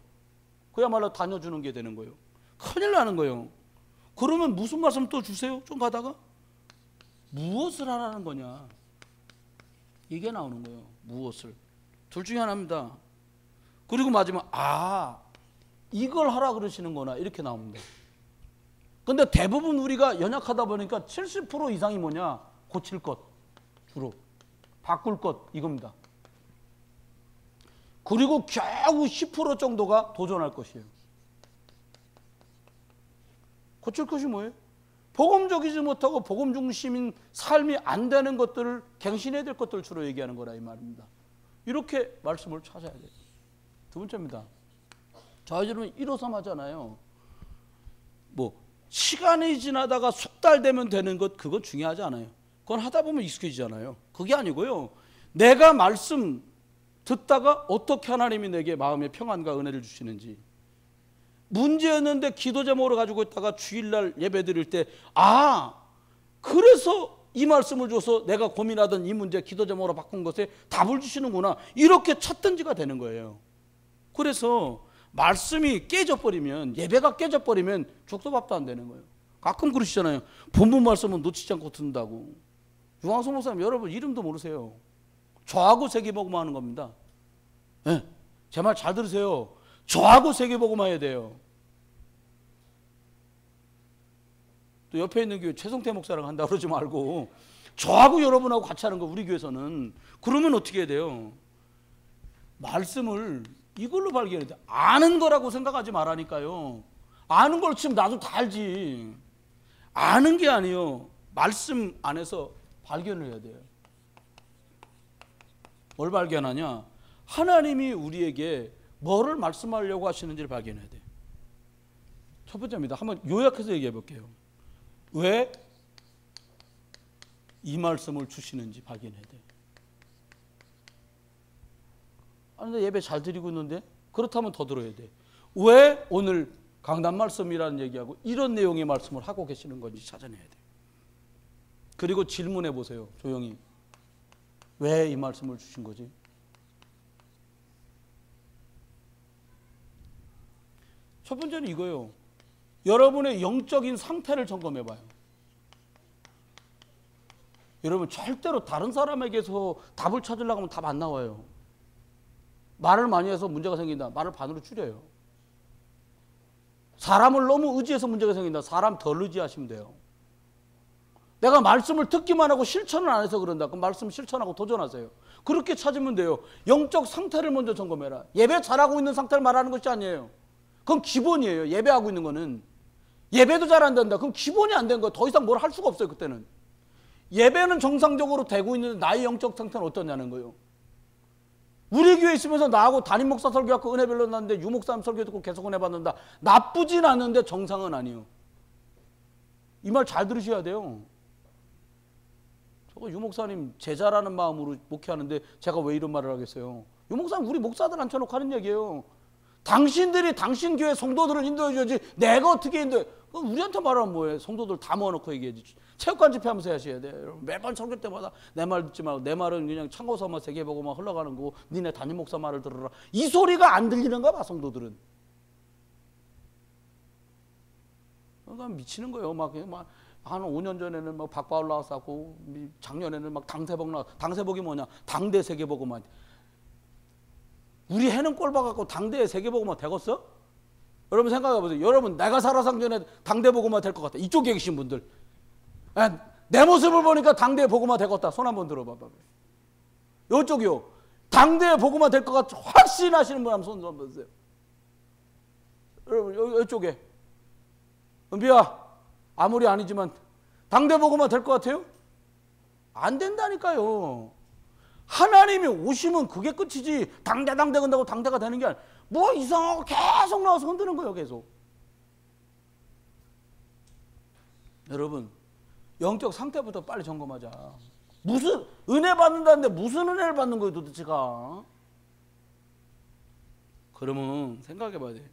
그야말로 다녀주는 게 되는 거예요. 큰일 나는 거예요. 그러면 무슨 말씀 또 주세요? 좀 가다가 무엇을 하라는 거냐? 이게 나오는 거예요. 무엇을. 둘 중에 하나입니다. 그리고 마지막 이걸 하라 그러시는구나 이렇게 나옵니다. 근데 대부분 우리가 연약하다 보니까 70% 이상이 뭐냐? 고칠 것, 주로 바꿀 것 이겁니다. 그리고 겨우 10% 정도가 도전할 것이에요. 고칠 것이 뭐예요? 복음적이지 못하고 복음 중심인 삶이 안 되는 것들을 갱신해야 될 것들을 주로 얘기하는 거라 이 말입니다. 이렇게 말씀을 찾아야 돼요. 두 번째입니다. 저희들은 1호삼 하잖아요. 뭐 시간이 지나다가 숙달되면 되는 것 그거 중요하지 않아요. 그건 하다 보면 익숙해지잖아요. 그게 아니고요. 내가 말씀 듣다가 어떻게 하나님이 내게 마음의 평안과 은혜를 주시는지 문제였는데 기도 제목으로 가지고 있다가 주일날 예배 드릴 때 그래서 이 말씀을 줘서 내가 고민하던 이 문제 기도 제목으로 바꾼 것에 답을 주시는구나 이렇게 찾든지가 되는 거예요. 그래서 말씀이 깨져버리면 예배가 깨져버리면 죽도 밥도 안 되는 거예요. 가끔 그러시잖아요. 본문 말씀은 놓치지 않고 듣는다고. 유광수 목사님 여러분 이름도 모르세요. 저하고 세계복음화 하는 겁니다. 네, 제 말 잘 들으세요. 저하고 세계복음화 해야 돼요. 또 옆에 있는 교회 최성태 목사랑 한다 그러지 말고 저하고 여러분하고 같이 하는 거 우리 교회에서는. 그러면 어떻게 해야 돼요? 말씀을 이걸로 발견해야 돼. 아는 거라고 생각하지 말라니까요. 아는 걸 치면 나도 다 알지. 아는 게 아니에요. 말씀 안에서 발견을 해야 돼요. 뭘 발견하냐? 하나님이 우리에게 뭐를 말씀하려고 하시는지를 발견해야 돼요. 첫 번째입니다. 한번 요약해서 얘기해 볼게요. 왜 이 말씀을 주시는지 발견해야 돼요. 근데 예배 잘 드리고 있는데 그렇다면 더 들어야 돼. 왜 오늘 강단 말씀이라는 얘기하고 이런 내용의 말씀을 하고 계시는 건지 찾아내야 돼. 그리고 질문해 보세요. 조용히. 왜 이 말씀을 주신 거지? 첫 번째는 이거예요. 여러분의 영적인 상태를 점검해 봐요. 여러분 절대로 다른 사람에게서 답을 찾으려고 하면 답 안 나와요. 말을 많이 해서 문제가 생긴다. 말을 반으로 줄여요. 사람을 너무 의지해서 문제가 생긴다. 사람 덜 의지하시면 돼요. 내가 말씀을 듣기만 하고 실천을 안 해서 그런다. 그럼 말씀 실천하고 도전하세요. 그렇게 찾으면 돼요. 영적 상태를 먼저 점검해라. 예배 잘하고 있는 상태를 말하는 것이 아니에요. 그건 기본이에요. 예배하고 있는 거는. 예배도 잘 안 된다. 그럼 기본이 안 된 거예요. 더 이상 뭘 할 수가 없어요. 그때는. 예배는 정상적으로 되고 있는데 나의 영적 상태는 어떠냐는 거예요. 우리 교회 있으면서 나하고 담임 목사 설교하고 은혜 별로났는데 유 목사님 설교 듣고 계속 은혜 받는다. 나쁘진 않은데 정상은 아니에요. 이 말 잘 들으셔야 돼요. 저거 유 목사님 제자라는 마음으로 목회하는데 제가 왜 이런 말을 하겠어요. 유 목사님 우리 목사들 앉혀놓고 하는 얘기예요. 당신들이 당신 교회 성도들을 인도해 줘야지 내가 어떻게 인도해. 우리한테 말하면 뭐해. 성도들 다 모아놓고 얘기해야지. 체육관 집회하면서 하셔야 돼. 여러분 매번 설교 때마다 내 말 듣지 말고 내 말은 그냥 참고서만 세계보고만 흘러가는 거고 니네 담임 목사 말을 들어라. 이 소리가 안 들리는가 봐 성도들은. 그러니까 미치는 거예요. 막 한 5년 전에는 막 박바울 나왔었고 작년에는 막 당세복 나왔. 당세복이 뭐냐? 당대 세계보고만. 우리 해는 꼴 봐갖고 당대에 세계보고만 되겠어? 여러분 생각해 보세요. 여러분 내가 살아상전에 당대 보고만 될 것 같아. 이쪽에 계신 분들. 내 모습을 보니까 당대에 보고만 되겠다. 손 한번 들어봐. 이쪽이요. 당대에 보고만 될 것 같아. 확신하시는 분 한번 손 한번 보세요. 여러분 이쪽에. 은비야 아무리 아니지만 당대 보고만 될 것 같아요? 안 된다니까요. 하나님이 오시면 그게 끝이지. 당대 건다고 당대가 되는 게 아니야. 뭐 이상하고 계속 나와서 흔드는 거예요. 계속. 여러분 영적 상태부터 빨리 점검하자. 무슨 은혜 받는다는데 무슨 은혜를 받는 거예요 도대체가. 그러면 생각해 봐야 돼.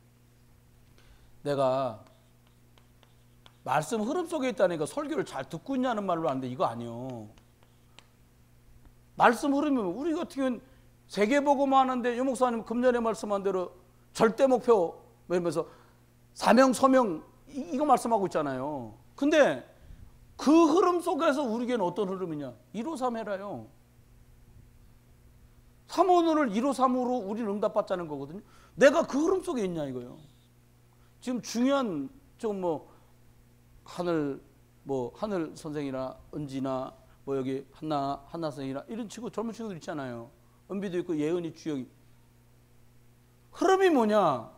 내가 말씀 흐름 속에 있다니까 설교를 잘 듣고 있냐는 말로 하는데 이거 아니요. 말씀 흐름이면 우리 같은 경우는 세계보고만 하는데 유 목사님 금년에 말씀한 대로 절대 목표 이러면서 사명 서명 이거 말씀하고 있잖아요. 근데 그 흐름 속에서 우리에게는 어떤 흐름이냐? 153 해라요. 3원을 153으로 우리는 응답받자는 거거든요. 내가 그 흐름 속에 있냐 이거요. 지금 중요한 좀 하늘 선생이나 은지나 여기 한나 선생이나 이런 친구 젊은 친구들 있잖아요. 은비도 있고 예은이 주영이. 흐름이 뭐냐?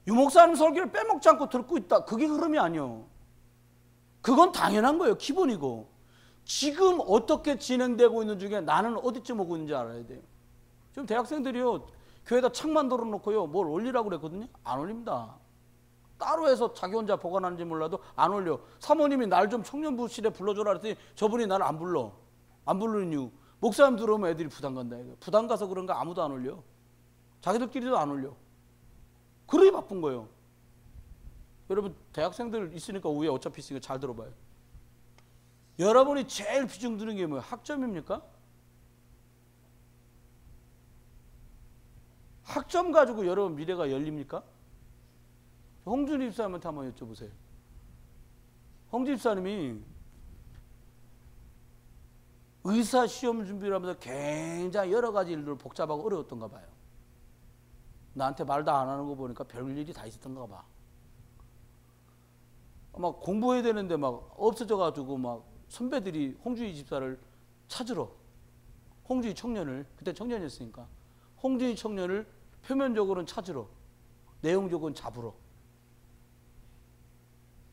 유 목사님 설교를 빼먹지 않고 듣고 있다. 그게 흐름이 아니요. 그건 당연한 거예요. 기본이고. 지금 어떻게 진행되고 있는 중에 나는 어디쯤 오고 있는지 알아야 돼요. 지금 대학생들이요. 교회에다 책 만들어 놓고요. 뭘 올리라고 그랬거든요. 안 올립니다. 따로 해서 자기 혼자 보관하는지 몰라도 안 올려. 사모님이 날 좀 청년부실에 불러줘라 그랬더니 저분이 나를 안 불러. 안 부르는 이유. 목사님 들어오면 애들이 부담 간다. 부담 가서 그런가 아무도 안 올려. 자기들끼리도 안 올려. 그러기 바쁜 거예요. 여러분 대학생들 있으니까 위에 어차피 있으니까 잘 들어봐요. 여러분이 제일 비중 두는 게 뭐예요? 학점입니까? 학점 가지고 여러분 미래가 열립니까? 홍준희 집사님한테 한번 여쭤보세요. 홍준희 집사님이 의사 시험 준비를 하면서 굉장히 여러 가지 일들 복잡하고 어려웠던가 봐요. 나한테 말 다 안 하는 거 보니까 별일이 다 있었던가 봐. 막 공부해야 되는데 막 없어져가지고 막 선배들이 홍준희 집사를 찾으러 홍준희 청년을 그때 청년이었으니까 홍준희 청년을 표면적으로는 찾으러 내용적으로는 잡으러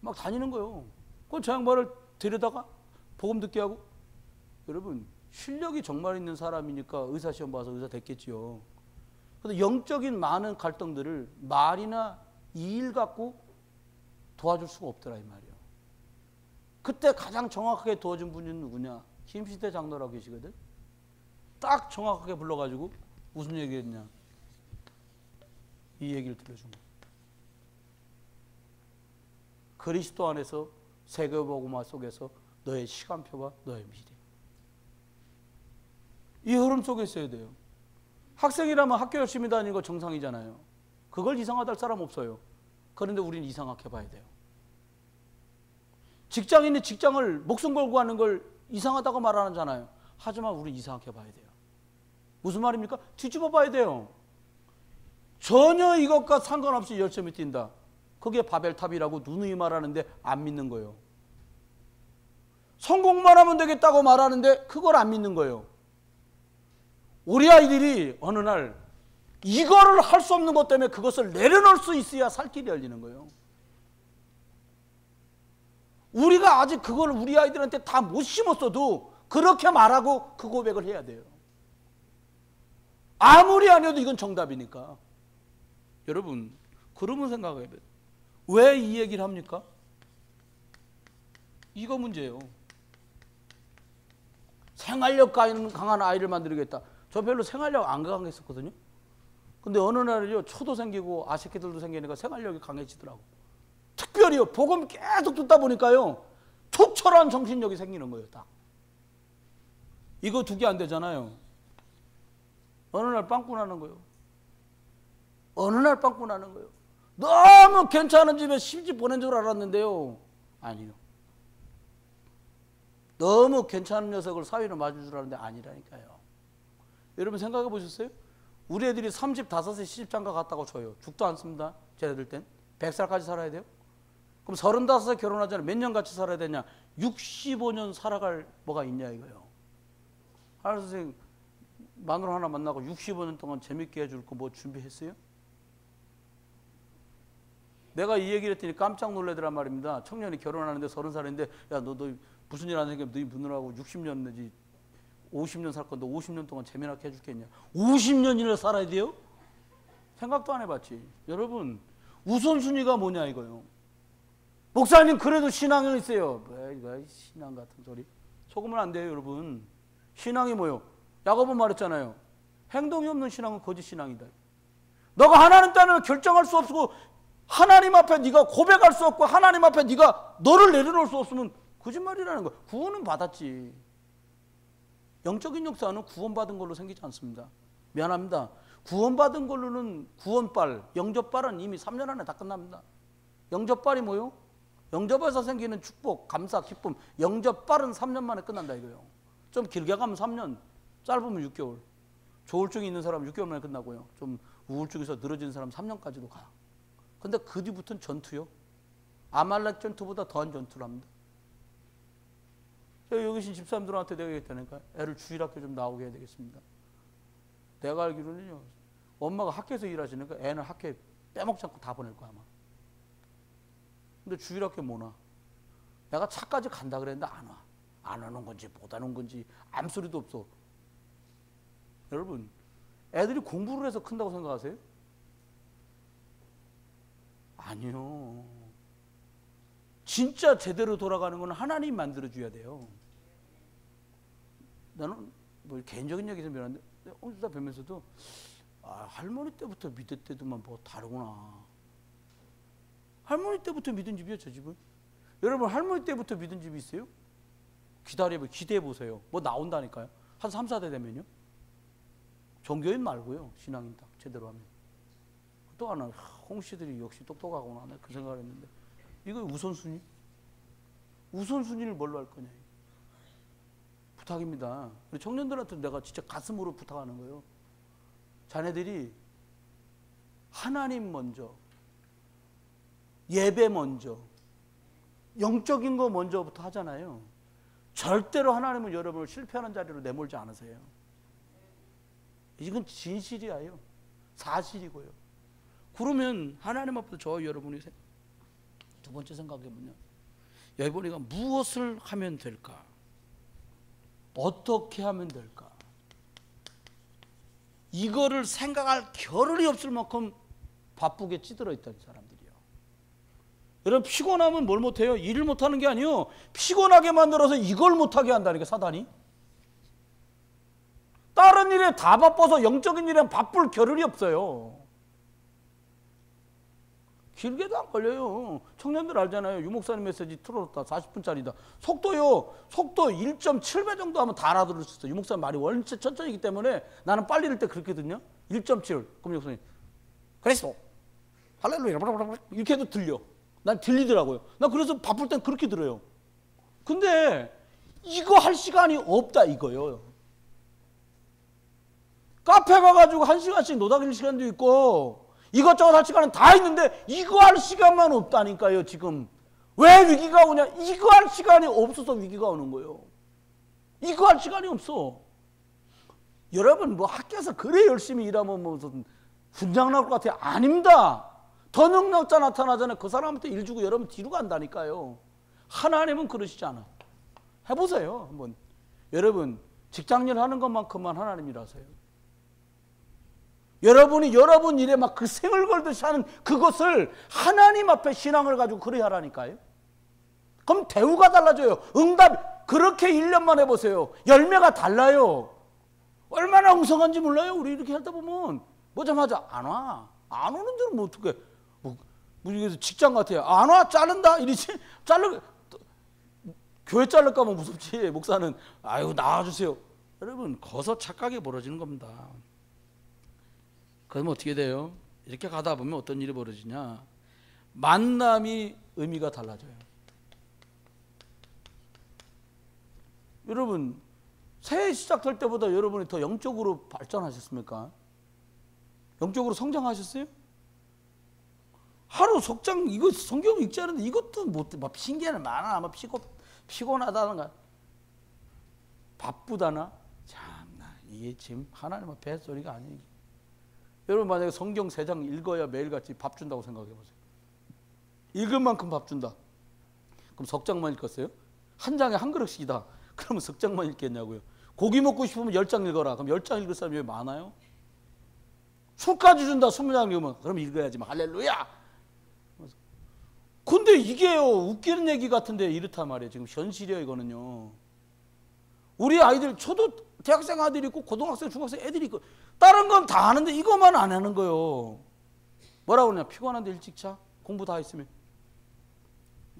막 다니는 거예요. 그건 저 양반을 데려다가 복음 듣게 하고. 여러분 실력이 정말 있는 사람이니까 의사시험 봐서 의사 됐겠지요. 그런데 영적인 많은 갈등들을 말이나 이 일 갖고 도와줄 수가 없더라 이 말이에요. 그때 가장 정확하게 도와준 분이 누구냐? 김시대 장로라고 계시거든. 딱 정확하게 불러가지고 무슨 얘기했냐? 이 얘기를 들려준 거예요. 그리스도 안에서 세계복음화 속에서 너의 시간표가 너의 미래. 이 흐름 속에 있어야 돼요. 학생이라면 학교 열심히 다니는 거 정상이잖아요. 그걸 이상하다 할 사람 없어요. 그런데 우리는 이상하게 봐야 돼요. 직장인이 직장을 목숨 걸고 하는 걸 이상하다고 말하잖아요. 하지만 우리 이상하게 봐야 돼요. 무슨 말입니까? 뒤집어 봐야 돼요. 전혀 이것과 상관없이 열심히 뛴다. 그게 바벨탑이라고 누누이 말하는데 안 믿는 거예요. 성공만 하면 되겠다고 말하는데 그걸 안 믿는 거예요. 우리 아이들이 어느 날 이거를 할 수 없는 것 때문에 그것을 내려놓을 수 있어야 살 길이 열리는 거예요. 우리가 아직 그걸 우리 아이들한테 다 못 심었어도 그렇게 말하고 그 고백을 해야 돼요. 아무리 안 해도 이건 정답이니까. 여러분, 그러면 생각해야 돼요. 왜 이 얘기를 합니까? 이거 문제예요. 생활력 강한 아이를 만들겠다. 저 별로 생활력 안 강했었거든요. 근데 어느 날이요, 초도 생기고 아시키들도 생기니까 생활력이 강해지더라고. 특별히요, 복음 계속 듣다 보니까요, 투철한 정신력이 생기는 거예요, 딱. 이거 두 개 안 되잖아요. 어느 날 빵꾸 나는 거예요. 어느 날 빵꾸 나는 거예요. 너무 괜찮은 집에 시집 보낸 줄 알았는데요. 아니요. 너무 괜찮은 녀석을 사위로 맞을 줄 알았는데 아니라니까요. 여러분 생각해 보셨어요? 우리 애들이 35세 시집장가 갔다고 쳐요. 죽도 않습니다. 쟤네들 땐. 100살까지 살아야 돼요? 그럼 35세 결혼하잖아요. 몇 년 같이 살아야 되냐? 65년 살아갈 뭐가 있냐 이거예요. 하나 선생님 마누라 하나 만나고 65년 동안 재밌게 해줄 거 뭐 준비했어요? 내가 이 얘기를 했더니 깜짝 놀라더란 말입니다. 청년이 결혼하는데 30살인데 야 너 무슨 일 안 생기면 너희 부느라고 60년 내지 50년 살 건데 50년 동안 재미나게 해줄겠냐. 50년이나 살아야 돼요? 생각도 안 해봤지. 여러분 우선순위가 뭐냐 이거요. 목사님 그래도 신앙은 있어요. 왜 신앙 같은 소리. 속으면 안 돼요 여러분. 신앙이 뭐요? 야고보 말했잖아요. 행동이 없는 신앙은 거짓 신앙이다. 너가 하나님 따르면 결정할 수 없고 하나님 앞에 네가 고백할 수 없고 하나님 앞에 네가 너를 내려놓을 수 없으면 거짓말이라는 거야. 구원은 받았지. 영적인 역사는 구원받은 걸로 생기지 않습니다. 미안합니다. 구원받은 걸로는 구원빨, 영접빨은 이미 3년 안에 다 끝납니다. 영접빨이 뭐요? 영접에서 생기는 축복, 감사, 기쁨. 영접빨은 3년 만에 끝난다 이거예요. 좀 길게 가면 3년, 짧으면 6개월. 조울증이 있는 사람은 6개월 만에 끝나고요. 좀 우울증에서 늘어지는 사람은 3년까지도 가. 근데 그 뒤부터는 전투요. 아말렉 전투보다 더한 전투를 합니다. 여기 계신 집사람들한테 내가 얘기했다니까. 애를 주일학교 좀 나오게 해야 되겠습니다. 내가 알기로는요. 엄마가 학교에서 일하시니까 애는 학교에 빼먹지 않고 다 보낼 거야 아마. 근데 주일학교 못 와. 내가 차까지 간다 그랬는데 안 와. 안 오는 건지 못 오는 건지 아무 소리도 없어. 여러분 애들이 공부를 해서 큰다고 생각하세요? 아니요. 진짜 제대로 돌아가는 건 하나님 만들어줘야 돼요. 나는 뭐 개인적인 얘기에서 미안한데 홍수사 뵈면서도 할머니 때부터 믿었대도만 뭐 다르구나. 할머니 때부터 믿은 집이요 저 집은. 여러분 할머니 때부터 믿은 집이 있어요? 기대해 보세요. 뭐 나온다니까요. 한 3, 4대 되면요. 종교인 말고요. 신앙인 딱 제대로 하면. 또 하나 홍씨들이 역시 똑똑하구나 그 생각을 했는데 이거 우선순위? 우선순위를 뭘로 할 거냐. 부탁입니다. 우리 청년들한테 내가 진짜 가슴으로 부탁하는 거예요. 자네들이 하나님 먼저, 예배 먼저, 영적인 거 먼저부터 하잖아요. 절대로 하나님은 여러분을 실패하는 자리로 내몰지 않으세요. 이건 진실이에요. 사실이고요. 그러면 하나님 앞에서 저 여러분이 두 번째 생각해보면 여러분이가 무엇을 하면 될까? 어떻게 하면 될까? 이거를 생각할 겨를이 없을 만큼 바쁘게 찌들어 있다는 사람들이요. 여러분 피곤하면 뭘 못해요? 일을 못하는 게 아니에요. 피곤하게 만들어서 이걸 못하게 한다니까 사단이. 다른 일에 다 바빠서 영적인 일에 바쁠 겨를이 없어요. 길게도 안 걸려요. 청년들 알잖아요. 유목사님 메시지 틀어놓다 40분짜리다. 속도요. 속도 1.7배 정도 하면 다 알아들을 수 있어요. 유목사님 말이 원체 천천히기 때문에 나는 빨리 읽을 때 그렇거든요. 1.7. 그럼 유목사님 그리스도 할렐루야 이렇게 해도 들려. 난 들리더라고요. 난 그래서 바쁠 땐 그렇게 들어요. 근데 이거 할 시간이 없다 이거요. 카페 가가지고 1시간씩 노닥일 시간도 있고 이것저것 할 시간은 다 있는데 이거 할 시간만 없다니까요. 지금 왜 위기가 오냐? 이거 할 시간이 없어서 위기가 오는 거예요. 이거 할 시간이 없어. 여러분 뭐 학교에서 그래 열심히 일하면 무슨 훈장 나올 것 같아요? 아닙니다. 더 능력자 나타나잖아요. 그 사람한테 일 주고 여러분 뒤로 간다니까요. 하나님은 그러시지 않아. 해보세요 한번. 여러분 직장일 하는 것만큼만 하나님 일하세요. 여러분이 여러분 일에 막 그 생을 걸듯이 하는 그것을 하나님 앞에 신앙을 가지고 그래야 하라니까요. 그럼 대우가 달라져요. 응답 그렇게 1년만 해보세요. 열매가 달라요. 얼마나 엉성한지 몰라요. 우리 이렇게 하다 보면 보자마자 안 와. 안 오는 데는 뭐 어떻게 뭐 직장 같아요. 안 와 자른다 이러지. 교회 자를까 봐 무섭지. 목사는 아유 나와주세요. 여러분 거기서 착각이 벌어지는 겁니다. 그러면 어떻게 돼요? 이렇게 가다 보면 어떤 일이 벌어지냐? 만남이 의미가 달라져요. 여러분 새해 시작할 때보다 여러분이 더 영적으로 발전하셨습니까? 영적으로 성장하셨어요? 하루 속장 이거 성경 읽지 않은데 이것도 막 핑계는 많아. 막 피곤하다는가 바쁘다나 참나 이게 지금 하나님의 뱃소리가 아니에요. 여러분 만약에 성경 3장 읽어야 매일같이 밥 준다고 생각해 보세요. 읽을 만큼 밥 준다. 그럼 석 장만 읽었어요? 한 장에 한 그릇씩이다. 그러면 석 장만 읽겠냐고요. 고기 먹고 싶으면 10장 읽어라. 그럼 10장 읽을 사람이 왜 많아요? 술까지 준다. 20장 읽으면 그럼 읽어야지. 할렐루야. 근데 이게요 웃기는 얘기 같은데 이렇단 말이에요. 지금 현실이에요 이거는요. 우리 아이들 저도 대학생 아들이 있고 고등학생 중학생 애들이 있고 다른 건 다 하는데 이것만 안 하는 거예요. 뭐라고 그러냐. 피곤한데 일찍 자. 공부 다 했으면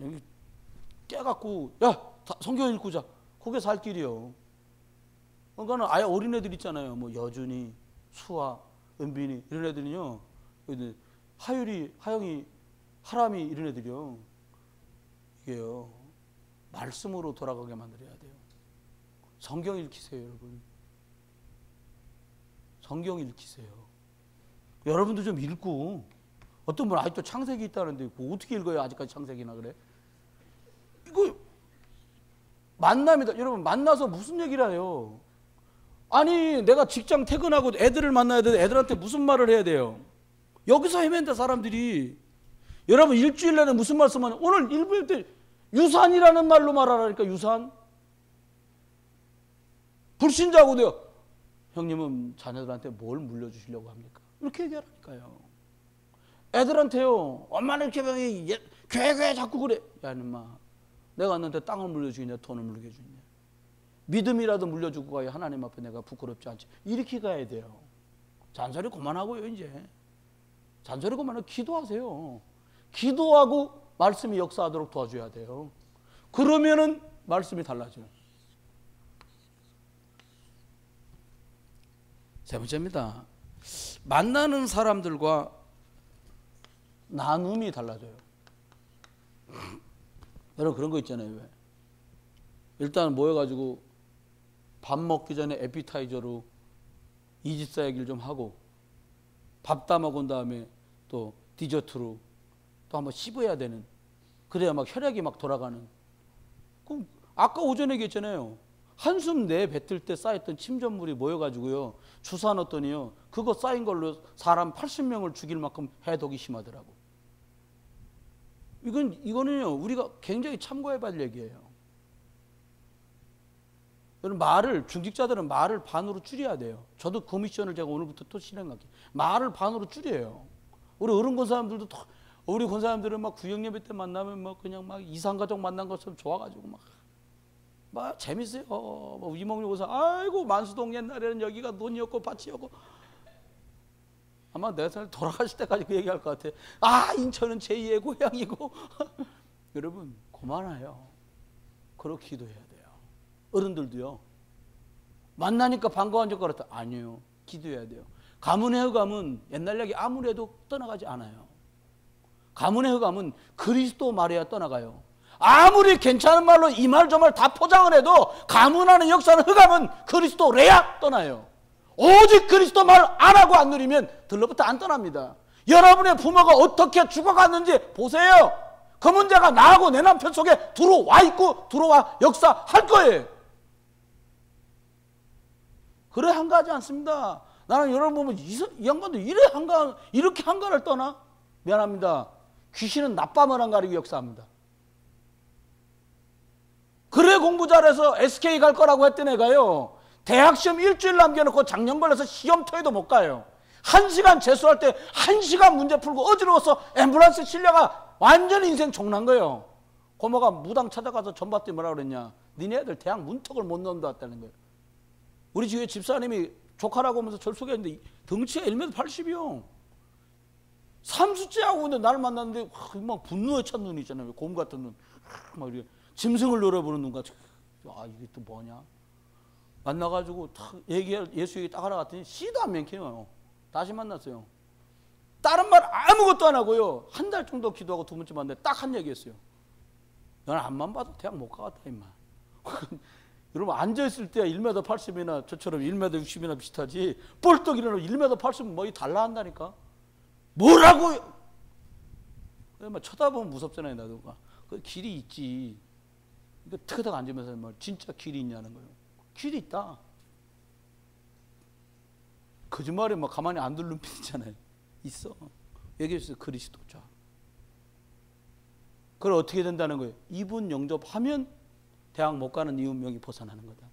여기 깨갖고 야 성경 읽고 자. 그게 살 길이요. 그러니까 아예 어린애들 있잖아요. 뭐 여준이, 수아, 은빈이 이런 애들은요. 하율이, 하영이, 하람이 이런 애들이요. 이게요. 말씀으로 돌아가게 만들어야 돼요. 성경 읽히세요 여러분. 성경 읽히세요. 여러분도 좀 읽고 어떤 분은 아직도 창세기 있다는데 어떻게 읽어요? 아직까지 창세기나 그래? 이거 만남이다. 여러분 만나서 무슨 얘기를 해요? 아니 내가 직장 퇴근하고 애들을 만나야 되는데 애들한테 무슨 말을 해야 돼요? 여기서 헤맨다 사람들이. 여러분 일주일 내내 무슨 말씀하냐? 오늘 일부일 때 유산이라는 말로 말하라니까. 유산. 불신자고도요. 형님은 자녀들한테 뭘 물려주시려고 합니까? 이렇게 얘기하라니까요. 애들한테요. 엄마는 이렇게 교회 자꾸 그래. 야 인마 내가 너한테 땅을 물려주겠냐 돈을 물려주겠냐. 믿음이라도 물려주고 가야 하나님 앞에 내가 부끄럽지 않지. 이렇게 가야 돼요. 잔소리 그만하고요 이제. 잔소리 그만하고 기도하세요. 기도하고 말씀이 역사하도록 도와줘야 돼요. 그러면은 말씀이 달라져요. 세 번째입니다. 만나는 사람들과 나눔이 달라져요. 여러분 그런 거 있잖아요. 왜? 일단 모여가지고 밥 먹기 전에 에피타이저로 이 집사 얘기를 좀 하고 밥 다 먹은 다음에 또 디저트로 또 한번 씹어야 되는, 그래야 막 혈액이 막 돌아가는. 그럼 아까 오전에 얘기했잖아요. 한숨 내뱉을 때 쌓였던 침전물이 모여가지고요 주사 넣었더니요 그거 쌓인 걸로 사람 80명을 죽일 만큼 해독이 심하더라고. 이거는요 우리가 굉장히 참고해봐야 할 얘기예요. 여러분 말을, 중직자들은 말을 반으로 줄여야 돼요. 저도 그 미션을 제가 오늘부터 또 실행할게요. 말을 반으로 줄여요. 우리 어른 권사님들도 우리 권사님들은 막 구역예배 때 만나면 막 그냥 막 이산가족 만난 것처럼 좋아가지고 막 재밌어요. 뭐 이몽룡 권사 아이고 만수동 옛날에는 여기가 논이었고 밭이었고. 아마 내 생각에 돌아가실 때까지 그 얘기할 것 같아. 아 인천은 제2의 고향이고. 여러분 그만해요. 그렇게 기도해야 돼요. 어른들도요. 만나니까 반가운 적 그렇다. 아니에요. 기도해야 돼요. 가문의 흑암은 옛날 얘기 아무래도 떠나가지 않아요. 가문의 흑암은 그리스도 말해야 떠나가요. 아무리 괜찮은 말로 이 말 저 말 다 포장을 해도 가문하는 역사는 흑암은 그리스도래야 떠나요. 오직 그리스도 말 안 하고 안 누리면 들로부터 안 떠납니다. 여러분의 부모가 어떻게 죽어갔는지 보세요. 그 문제가 나하고 내 남편 속에 들어와 있고 들어와 역사할 거예요. 그래 한가하지 않습니다. 나는 여러분 보면 이 양반도 이렇게 한가를 떠나? 미안합니다. 귀신은 나빠만 한가리고 역사합니다. 그래 공부 잘해서 SK 갈 거라고 했던 애가요. 대학 시험 일주일 남겨놓고 작년 걸려서 시험터에도 못 가요. 1시간 재수할 때 1시간 문제 풀고 어지러워서 앰뷸런스 실려가 완전히 인생 종난 거예요. 고모가 무당 찾아가서 전봤더니 뭐라 그랬냐. 니네 애들 대학 문턱을 못 넘어왔다는 거예요. 우리 집에 집사님이 조카라고 하면서 절 소개했는데 덩치가 1m 80이요. 삼수째하고 근데 나를 만났는데 막 분노에 찬 눈이 있잖아요. 곰 같은 눈. 막 이렇게 짐승을 노려보는 눈 같이. 아 이게 또 뭐냐. 만나가지고 탁 예수 얘기 딱 하러 갔더니 씨도 안 맹켜요. 다시 만났어요. 다른 말 아무것도 안 하고요. 한 달 정도 기도하고 두 번째 만났는데 딱 한 얘기 했어요. 너는 앞만 봐도 대학 못 가겠다 임마. 여러분 앉아있을 때 1m 80이나 저처럼 1m 60이나 비슷하지 뻘떡 일어나면 1m 80은 뭐이 달라 한다니까. 뭐라고요? 쳐다보면 무섭잖아요. 나도. 그 길이 있지. 이거 트그닥 앉으면서 뭐 진짜 길이 있냐는 거예요. 길이 있다. 거짓말에 막 가만히 안 둘 눈빛 있잖아요. 있어. 얘기했어요. 그리스도자. 그걸 어떻게 된다는 거예요? 이분 영접하면 대학 못 가는 이 운명이 벗어나는 거다.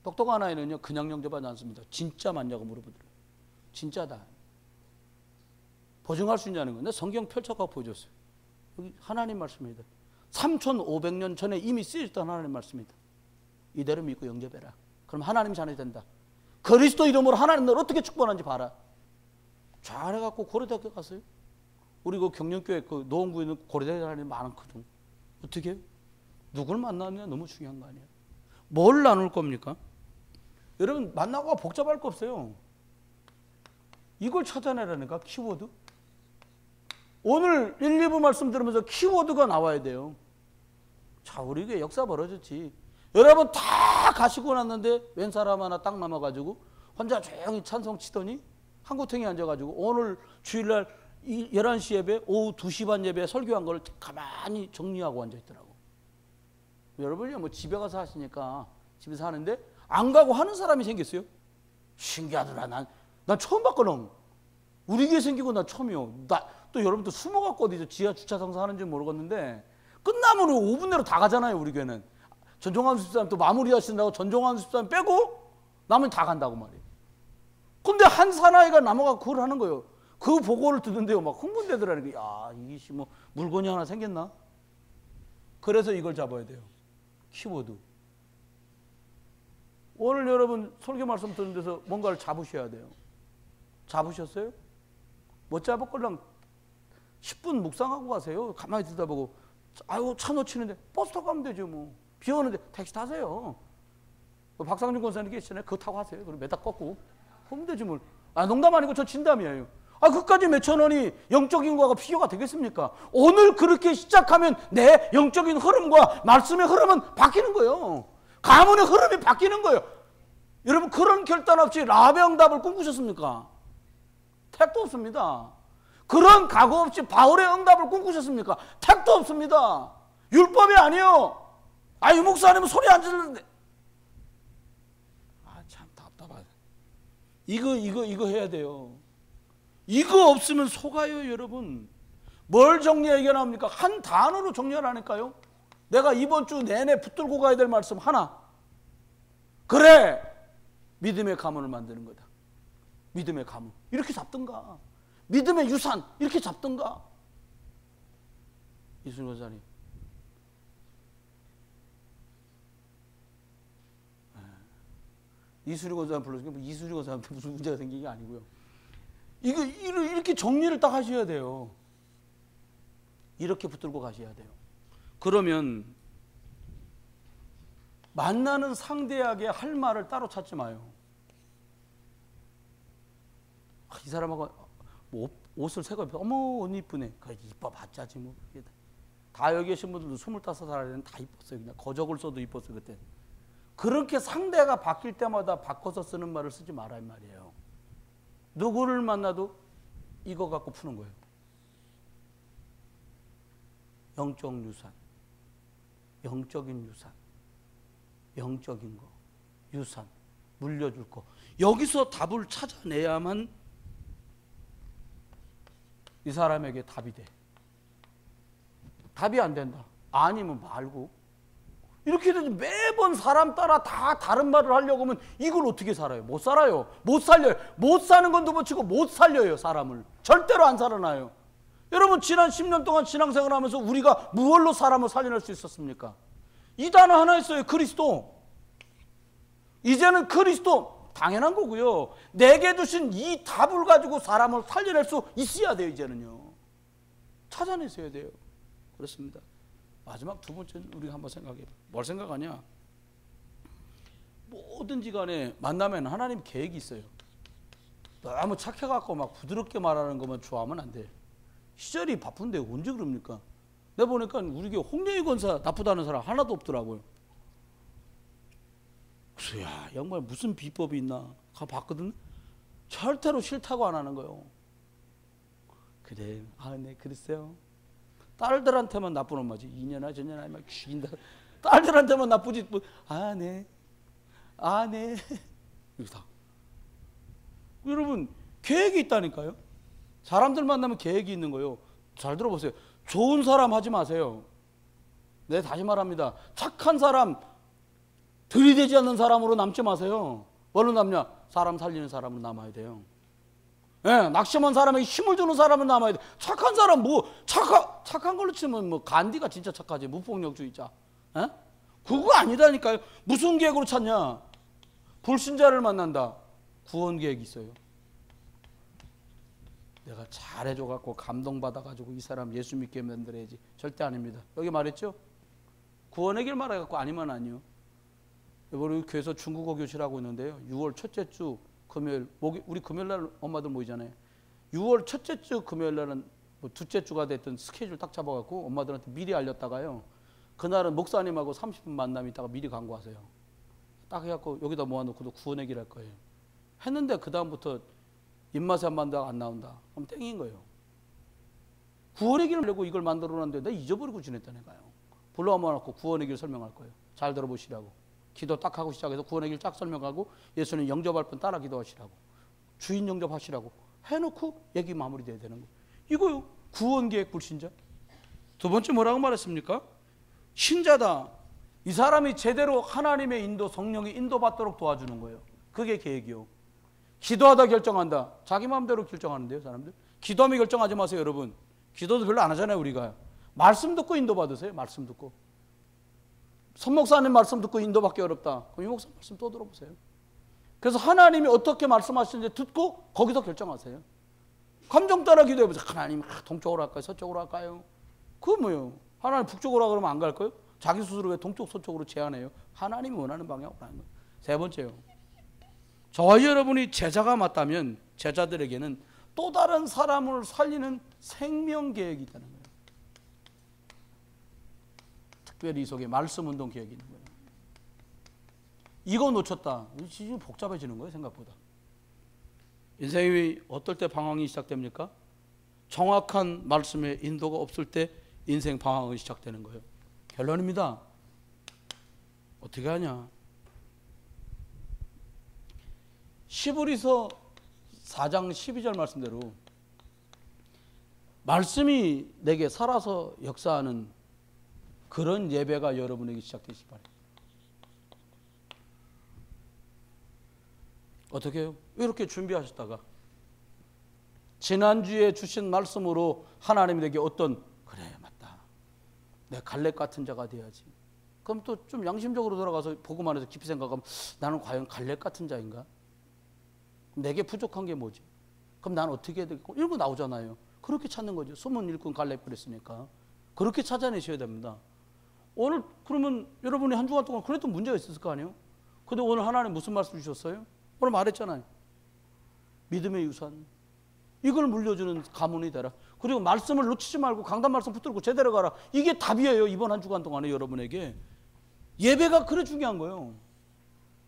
똑똑한 아이는요 그냥 영접하지 않습니다. 진짜 맞냐고 물어보더라고요. 진짜다. 보증할 수 있냐는 건데 성경 펼쳐갖고 보여줬어요. 여기 하나님 말씀입니다. 3500년 전에 이미 쓰여졌던 하나님 말씀입니다. 이대로 믿고 영접해라. 그럼 하나님 자녀 된다. 그리스도 이름으로 하나님 널 어떻게 축복하는지 봐라. 잘해갖고 고려대학교 갔어요. 우리 그 경영교회 그 노원구에 있는 고려대학교 다니는 많거든. 어떻게 해요? 누굴 만나느냐 너무 중요한 거 아니에요. 뭘 나눌 겁니까? 여러분 만나고 복잡할 거 없어요. 이걸 찾아내라니까. 키워드. 오늘 1, 2부 말씀 들으면서 키워드가 나와야 돼요. 자 우리 교회 역사 벌어졌지. 여러분 다 가시고 났는데 웬 사람 하나 딱 남아가지고 혼자 조용히 찬송 치더니 한구탱이 앉아가지고 오늘 주일날 11시 예배 오후 2시 반 예배 설교한 걸 가만히 정리하고 앉아있더라고. 여러분이 뭐 집에 가서 하시니까 집에서 하는데 안 가고 하는 사람이 생겼어요. 신기하더라. 난 처음 봤거든. 우리 교회 생기고 나 처음이요. 또 여러분도 숨어갖고 어디서 지하 주차장사 하는지 모르겠는데 끝나면 5분 내로 다 가잖아요. 우리 교회는. 전종환 집사님 또 마무리 하신다고 전종환 집사님 빼고 나머지 다 간다고 말이에요. 근데 한 사나이가 남아가 그걸 하는 거예요. 그 보고를 듣는데요. 막 흥분되더라는 거예요. 야, 이게 뭐 물건이 하나 생겼나? 그래서 이걸 잡아야 돼요. 키워드. 오늘 여러분 설교 말씀 듣는 데서 뭔가를 잡으셔야 돼요. 잡으셨어요? 못 잡을걸랑 10분 묵상하고 가세요. 가만히 듣다 보고 아유 차 놓치는데 버스 타고 가면 되죠. 뭐 비 오는데 택시 타세요. 박상준 권사님 계시잖아요. 그거 타고 하세요. 그럼 매다 꺾고 그러면 되지 뭘. 아 농담 아니고 저 진담이에요. 아 그까지 몇천 원이 영적인 거가 필요가 되겠습니까? 오늘 그렇게 시작하면 내 영적인 흐름과 말씀의 흐름은 바뀌는 거예요. 가문의 흐름이 바뀌는 거예요. 여러분 그런 결단 없이 라합의 응답을 꿈꾸셨습니까? 택도 없습니다. 그런 각오 없이 바울의 응답을 꿈꾸셨습니까? 택도 없습니다. 율법이 아니에요. 아, 이 목사님은 소리 안 지르는데. 아, 참 답답하다. 이거 해야 돼요. 이거 없으면 속아요, 여러분. 뭘 정리하기가 나옵니까? 한 단어로 정리하라니까요. 내가 이번 주 내내 붙들고 가야 될 말씀 하나. 그래, 믿음의 가문을 만드는 거다. 믿음의 가문. 이렇게 잡든가. 믿음의 유산. 이렇게 잡든가. 이순 권사님. 이수리 권사님 불러주니까 이수리 권사님한테 무슨 문제가 생긴 게 아니고요. 이렇게 정리를 딱 하셔야 돼요. 이렇게 붙들고 가셔야 돼요. 그러면 만나는 상대에게 할 말을 따로 찾지 마요. 이 사람하고 뭐 옷을 새거 입어. 어머 옷 이쁘네. 이뻐 봤자지 뭐. 다 여기 계신 분들도 25살에는 다 이뻤어요. 그냥 거적을 써도 이뻤어요 그때. 그렇게 상대가 바뀔 때마다 바꿔서 쓰는 말을 쓰지 마라 이 말이에요. 누구를 만나도 이거 갖고 푸는 거예요. 영적 유산, 영적인 유산, 영적인 거, 유산, 물려줄 거. 여기서 답을 찾아내야만 이 사람에게 답이 돼. 답이 안 된다. 아니면 말고. 이렇게 돼서 매번 사람 따라 다 다른 말을 하려고 하면 이걸 어떻게 살아요? 못 살아요. 못 살려요. 못 사는 건 두번치고 못 살려요. 사람을. 절대로 안 살아나요. 여러분 지난 10년 동안 신앙생활 하면서 우리가 무엇로 사람을 살려낼 수 있었습니까? 이 단어 하나 있어요. 그리스도. 이제는 그리스도 당연한 거고요. 내게 주신 이 답을 가지고 사람을 살려낼 수 있어야 돼요. 이제는요. 찾아내셔야 돼요. 그렇습니다. 마지막 두 번째는 우리가 한번 생각해. 뭘 생각하냐? 뭐든지 간에 만나면 하나님 계획이 있어요. 너무 착해갖고 막 부드럽게 말하는 것만 좋아하면 안 돼. 시절이 바쁜데 언제 그럽니까? 내가 보니까 우리 교회 홍련희 권사 나쁘다는 사람 하나도 없더라고요. 그래서 야, 양반 무슨 비법이 있나 가봤거든. 절대로 싫다고 안 하는 거예요. 그래, 네, 그랬어요. 딸들한테만 나쁜 엄마지. 이년아 저년아 막 죽인다. 딸들한테만 나쁘지. 뭐, 네. 이거 다. 여러분 계획이 있다니까요. 사람들 만나면 계획이 있는 거예요. 잘 들어보세요. 좋은 사람 하지 마세요. 네, 다시 말합니다. 착한 사람, 들이대지 않는 사람으로 남지 마세요. 뭘로 남냐? 사람 살리는 사람으로 남아야 돼요. 네, 낙심한 사람에게 힘을 주는 사람은 남아야 돼. 착한 사람 착한 걸로 치면 뭐 간디가 진짜 착하지. 무폭력주의자. 에? 그거 아니라니까요. 무슨 계획으로 찾냐? 불신자를 만난다. 구원 계획이 있어요. 내가 잘해줘갖고 감동받아가지고 이 사람 예수 믿게 만들어야지. 절대 아닙니다. 여기 말했죠? 구원의 길 말해갖고 아니면 아니요. 우리 교회에서 중국어 교실하고 있는데요. 6월 첫째 주 금요일, 우리 금요일 날 엄마들 모이잖아요. 6월 첫째 주 금요일 날은 뭐 둘째 주가 됐든 스케줄 딱 잡아갖고 엄마들한테 미리 알렸다가요. 그날은 목사님하고 30분 만남이 있다가 미리 광고하세요. 딱 해갖고 여기다 모아놓고도 구원의 길 할 거예요. 했는데 그 다음부터 입맛에 안 맞는다 안 나온다. 그럼 땡인 거예요. 구원의 길을 내고 이걸 만들어놨는데 내가 잊어버리고 지냈다니까요. 불러와놓고 구원의 길 설명할 거예요. 잘 들어보시라고. 기도 딱 하고 시작해서 구원의 길 쫙 설명하고 예수는 영접할 분 따라 기도하시라고. 주인 영접하시라고. 해놓고 얘기 마무리돼야 되는 거예요. 이거요. 구원계획 불신자. 두 번째 뭐라고 말했습니까? 신자다. 이 사람이 제대로 하나님의 인도, 성령의 인도받도록 도와주는 거예요. 그게 계획이요. 기도하다 결정한다. 자기 마음대로 결정하는데요, 사람들. 기도하면 결정하지 마세요, 여러분. 기도도 별로 안 하잖아요, 우리가. 말씀 듣고 인도받으세요, 말씀 듣고. 선목사님 말씀 듣고 인도받기 어렵다. 그럼 이 목사 말씀 또 들어보세요. 그래서 하나님이 어떻게 말씀하시는지 듣고 거기서 결정하세요. 감정 따라 기도해보세요. 하나님 동쪽으로 할까요? 서쪽으로 할까요? 그건 뭐예요? 하나님 북쪽으로 하라 그러면 안 갈 거예요? 자기 스스로 왜 동쪽 서쪽으로 제안해요? 하나님이 원하는 방향으로 하는 거예요. 세 번째요. 저와 여러분이 제자가 맞다면 제자들에게는 또 다른 사람을 살리는 생명 계획이 있다는 거예요. 특별히 이 속에 말씀 운동 계획이 있는 거예요. 이거 놓쳤다. 지금 복잡해지는 거예요, 생각보다. 인생이 어떨 때 방황이 시작됩니까? 정확한 말씀의 인도가 없을 때 인생 방황이 시작되는 거예요. 결론입니다. 어떻게 하냐? 시브리서 4장 12절 말씀대로 말씀이 내게 살아서 역사하는 그런 예배가 여러분에게 시작되시기 바랍니다. 어떻게 해요? 이렇게 준비하셨다가 지난주에 주신 말씀으로 하나님이 내게 어떤 그래 맞다. 내 갈렙 같은 자가 돼야지. 그럼 또 좀 양심적으로 돌아가서 보고만 해서 깊이 생각하면 나는 과연 갈렙 같은 자인가? 내게 부족한 게 뭐지? 그럼 난 어떻게 해야 되겠고? 이런 거 나오잖아요. 그렇게 찾는 거죠. 소문 일꾼 갈렙 그랬으니까. 그렇게 찾아내셔야 됩니다. 오늘 그러면 여러분이 한 주간 동안 그래도 문제가 있었을 거 아니에요? 근데 오늘 하나님 무슨 말씀 주셨어요? 오늘 말했잖아요. 믿음의 유산, 이걸 물려주는 가문이 되라. 그리고 말씀을 놓치지 말고 강단 말씀 붙들고 제대로 가라. 이게 답이에요. 이번 한 주간 동안에 여러분에게. 예배가 그래 중요한 거예요.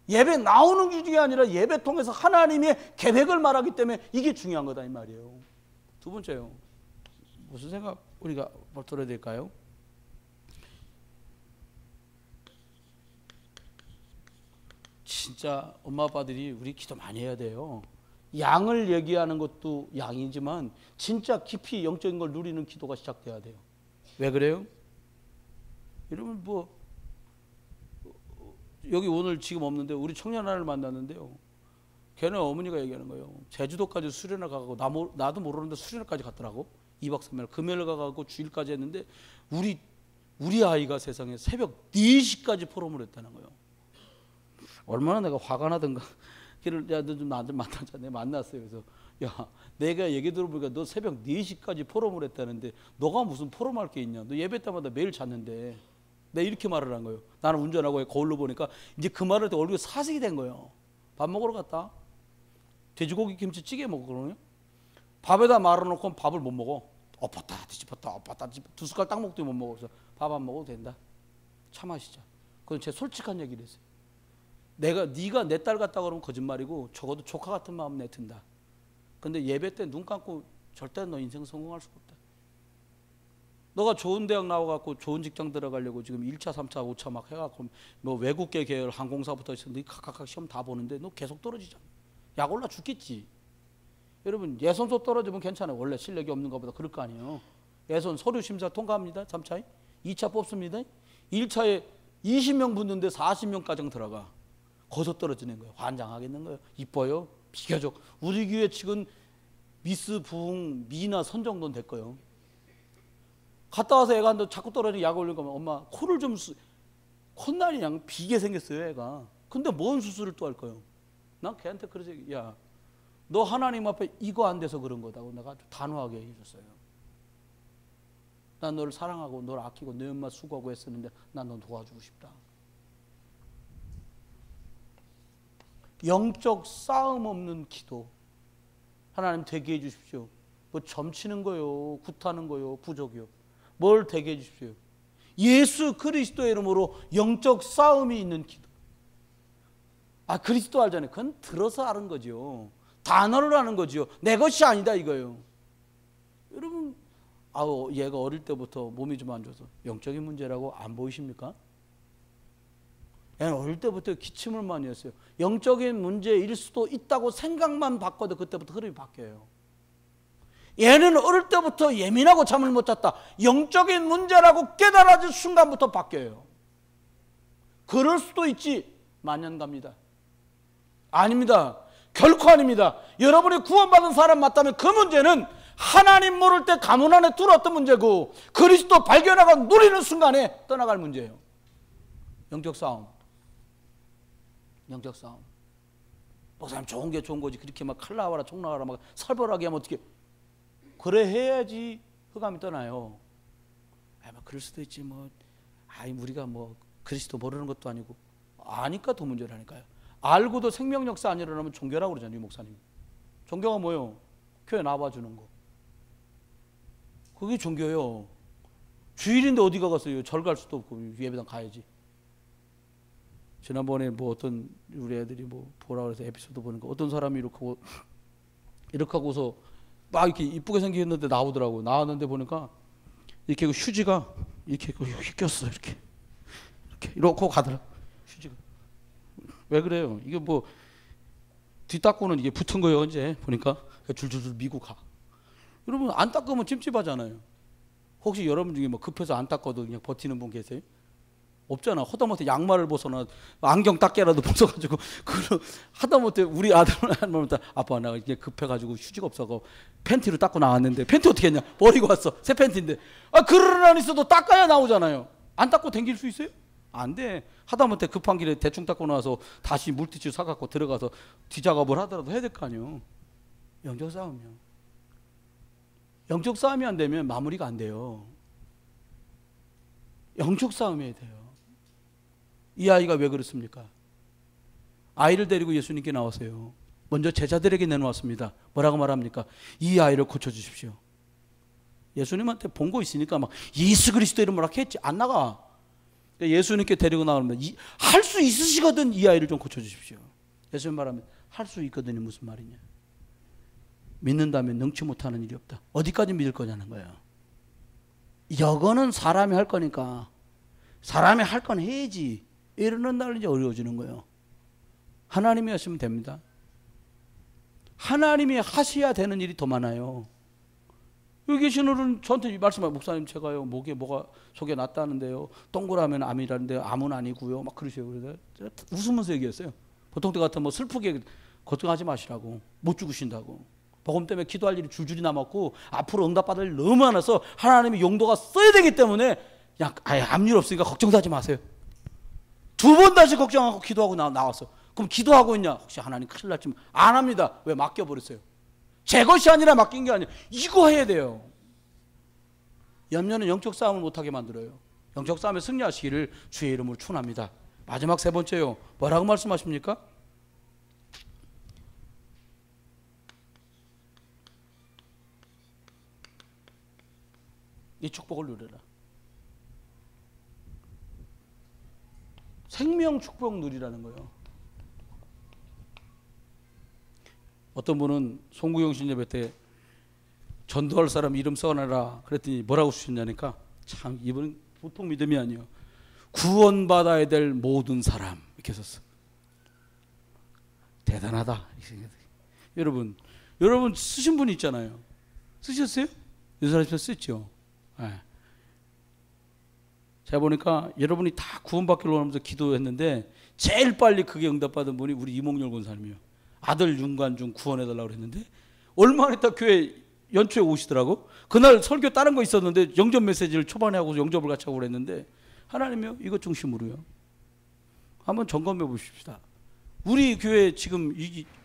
예배 나오는 게 아니라 예배 통해서 하나님의 계획을 말하기 때문에 이게 중요한 거다 이 말이에요. 두 번째요. 무슨 생각 우리가 들어야 될까요? 진짜 엄마 아빠들이 우리 기도 많이 해야 돼요. 양을 얘기하는 것도 양이지만 진짜 깊이 영적인 걸 누리는 기도가 시작돼야 돼요. 왜 그래요? 여러분 뭐 여기 오늘 지금 없는데 우리 청년 하나를 만났는데요. 걔는 어머니가 얘기하는 거예요. 제주도까지 수련을 가고 나도 모르는데 수련까지 갔더라고. 2박 3일 금요일 가고 주일까지 했는데 우리 아이가 세상에 새벽 4시까지 포럼을 했다는 거예요. 얼마나 내가 화가 나던가. 걔를 야 너 좀 나한테 만나자. 내가 만났어요. 그래서 야 내가 얘기 들어보니까 너 새벽 4시까지 포럼을 했다는데 너가 무슨 포럼할 게 있냐. 너 예배 때마다 매일 잤는데. 내가 이렇게 말을 한 거예요. 나는 운전하고 거울로 보니까 이제 그 말을 할 때 얼굴이 사색이 된 거예요. 밥 먹으러 갔다. 돼지고기 김치찌개 먹거든요. 밥에다 말아놓고 밥을 못 먹어. 엎었다 뒤집었다 엎었다 뒤집었다. 2숟갈 딱 먹도 못 먹어서 밥 안 먹어도 된다. 차 마시자. 그건 제 솔직한 얘기를 했어요. 네가 내 딸 같다 그러면 거짓말이고 적어도 조카 같은 마음 내 든다. 근데 예배 때 눈 감고 절대 너 인생 성공할 수가 없다. 너가 좋은 대학 나와갖고 좋은 직장 들어가려고 지금 1차, 3차, 5차 막 해갖고 뭐 외국계 계열 항공사부터 해서 너 각각 시험 다 보는데 너 계속 떨어지잖아. 약 올라 죽겠지. 여러분 예선서 떨어지면 괜찮아요. 원래 실력이 없는 것보다 그럴 거 아니에요. 예선 서류 심사 통과합니다. 3차에. 2차 뽑습니다. 1차에 20명 붙는데 40명까지 들어가. 거기서 떨어지는 거예요. 환장하겠는 거예요. 이뻐요. 비교적. 우리 교회 지금 미스 부흥 미나 선 정도는 될 거예요. 갔다 와서 애가 자꾸 떨어지는 약 올린 거면 엄마 코를 좀 콧날이 그냥 비게 생겼어요 애가. 근데 뭔 수술을 또 할 거예요. 난 걔한테 그래서 야 너 하나님 앞에 이거 안 돼서 그런 거다고 내가 아주 단호하게 해줬어요. 난 너를 사랑하고 너를 아끼고 내 엄마 수고하고 했었는데 난 너 도와주고 싶다. 영적 싸움 없는 기도 하나님 되게 해주십시오. 뭐 점치는 거요 굿하는 거요 부족이요. 뭘 되게 해주십시오. 예수 그리스도의 이름으로 영적 싸움이 있는 기도. 아 그리스도 알잖아요. 그건 들어서 아는 거죠. 단어를 아는 거죠. 내 것이 아니다 이거예요. 여러분 얘가 어릴 때부터 몸이 좀 안 좋아서 영적인 문제라고 안 보이십니까? 얘는 어릴 때부터 기침을 많이 했어요. 영적인 문제일 수도 있다고 생각만 바꿔도 그때부터 흐름이 바뀌어요. 얘는 어릴 때부터 예민하고 잠을 못 잤다. 영적인 문제라고 깨달아질 순간부터 바뀌어요. 그럴 수도 있지. 만년 갑니다. 아닙니다. 결코 아닙니다. 여러분이 구원받은 사람 맞다면 그 문제는 하나님 모를 때 가문 안에 들어왔던 문제고 그리스도 발견하고 누리는 순간에 떠나갈 문제예요. 영적 싸움. 영적 싸움. 목사님 좋은 게 좋은 거지 그렇게 막 칼 나와라 총 나와라 막 살벌하게 하면 어떻게 그래 해야지 흑암이 떠나요. 막 그럴 수도 있지 뭐 우리가 뭐 그리스도 모르는 것도 아니고 아니까 더 문제라니까요. 알고도 생명 역사 안 일어나면 종교라고 그러잖아요. 목사님. 종교가 뭐예요? 교회 나와주는 거. 그게 종교예요. 주일인데 어디 가겠어요? 절 갈 수도 없고 예배당 가야지. 지난번에 뭐 어떤 우리 애들이 뭐 보라 그래서 에피소드 보는 거 어떤 사람이 이렇게 하고서 막 이렇게 이쁘게 생겼는데 나오더라고요. 나왔는데 보니까 이렇게 휴지가 이렇게 휘꼈어 이렇게 이러고 가더라. 휴지가 왜 그래요? 이게 뭐 뒤닦고는 이게 붙은 거예요. 언제 보니까 줄줄줄 미고 가. 여러분 안 닦으면 찜찜하잖아요. 혹시 여러분 중에 뭐 급해서 안 닦아도 그냥 버티는 분 계세요? 없잖아. 하다못해 양말을 벗어나 안경 닦개라도 벗어가지고 하다못해 우리 아들은 아빠 나 이게 급해가지고 휴지가 없어서 팬티로 닦고 나왔는데 팬티 어떻게 했냐? 버리고 왔어. 새 팬티인데 그릇 안 있어도 닦아야 나오잖아요. 안 닦고 댕길 수 있어요? 안 돼. 하다못해 급한 길에 대충 닦고 나와서 다시 물티슈 사갖고 들어가서 뒤작업을 하더라도 해야 될 거 아니에요. 영적 싸움이요. 영적 싸움이 안 되면 마무리가 안 돼요. 영적 싸움이 돼요. 이 아이가 왜 그렇습니까? 아이를 데리고 예수님께 나왔어요. 먼저 제자들에게 내놓았습니다. 뭐라고 말합니까? 이 아이를 고쳐주십시오. 예수님한테 본거 있으니까 막 예수 그리스도 이름으로 했지 안 나가. 예수님께 데리고 나오면 할 수 있으시거든 이 아이를 좀 고쳐주십시오. 예수님 말하면 할 수 있거든이 무슨 말이냐. 믿는다면 능치 못하는 일이 없다. 어디까지 믿을 거냐는 거예요. 이거는 사람이 할 거니까 사람이 할 건 해야지 이러는 날 이제 어려워지는 거예요. 하나님이 하시면 됩니다. 하나님이 하셔야 되는 일이 더 많아요. 여기 계신 분은 저한테 말씀하세요. 목사님 제가요 목에 뭐가 속에 났다는데요. 동그라면 암이라는데요. 암은 아니고요. 막 그러세요. 그래서 웃으면서 얘기했어요. 보통 때 같으면 뭐 슬프게 걱정하지 마시라고. 못 죽으신다고. 복음 때문에 기도할 일이 줄줄이 남았고 앞으로 응답받을 일 너무 많아서 하나님이 용도가 써야 되기 때문에 그냥 아예 암일 없으니까 걱정도 하지 마세요. 2번 다시 걱정하고 기도하고 나왔어. 그럼 기도하고 있냐? 혹시 하나님 큰일 날지 안 합니다. 왜? 맡겨버렸어요. 제 것이 아니라 맡긴 게 아니에요. 이거 해야 돼요. 염려는 영적 싸움을 못하게 만들어요. 영적 싸움에 승리하시기를 주의 이름으로 축원합니다. 마지막 3번째요. 뭐라고 말씀하십니까? 이 축복을 누려라. 생명 축복 누리라는 거예요. 어떤 분은 송구영 신 예배 때 전도할 사람 이름 써놔라 그랬더니 뭐라고 쓰셨냐니까 참 이분은 보통 믿음이 아니에요. 구원받아야 될 모든 사람 이렇게 썼어. 대단하다. 여러분 쓰신 분 있잖아요. 쓰셨어요? 유사람께서 쓰죠. 네. 제가 보니까 여러분이 다 구원받기로 하면서 기도했는데 제일 빨리 그게 응답받은 분이 우리 이몽열 권사님이에요. 아들 윤관중 구원해달라고 그랬는데 얼마 있다 교회 연초에 오시더라고. 그날 설교 다른 거 있었는데 영접 메시지를 초반에 하고 영접을 같이 하고 그랬는데 하나님이요 이것 중심으로요. 한번 점검해 보십시다. 우리 교회 지금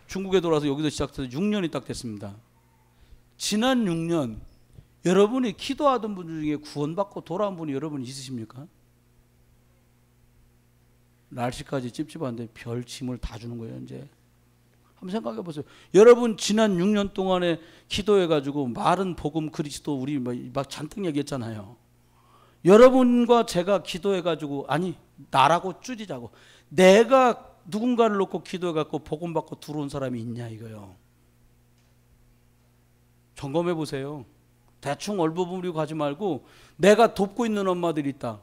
중국에 돌아서 여기서 시작해서 6년이 딱 됐습니다. 지난 6년 여러분이 기도하던 분 중에 구원받고 돌아온 분이 여러분 있으십니까? 날씨까지 찝찝한데 별 짐을 다 주는 거예요 이제. 한번 생각해 보세요. 여러분 지난 6년 동안에 기도해가지고 마른 복음 그리스도 우리 막 잔뜩 얘기했잖아요. 여러분과 제가 기도해가지고 아니 나라고 줄이자고 내가 누군가를 놓고 기도해갖고 복음 받고 들어온 사람이 있냐 이거요. 점검해 보세요. 대충 얼버무리고 가지 말고 내가 돕고 있는 엄마들이 있다.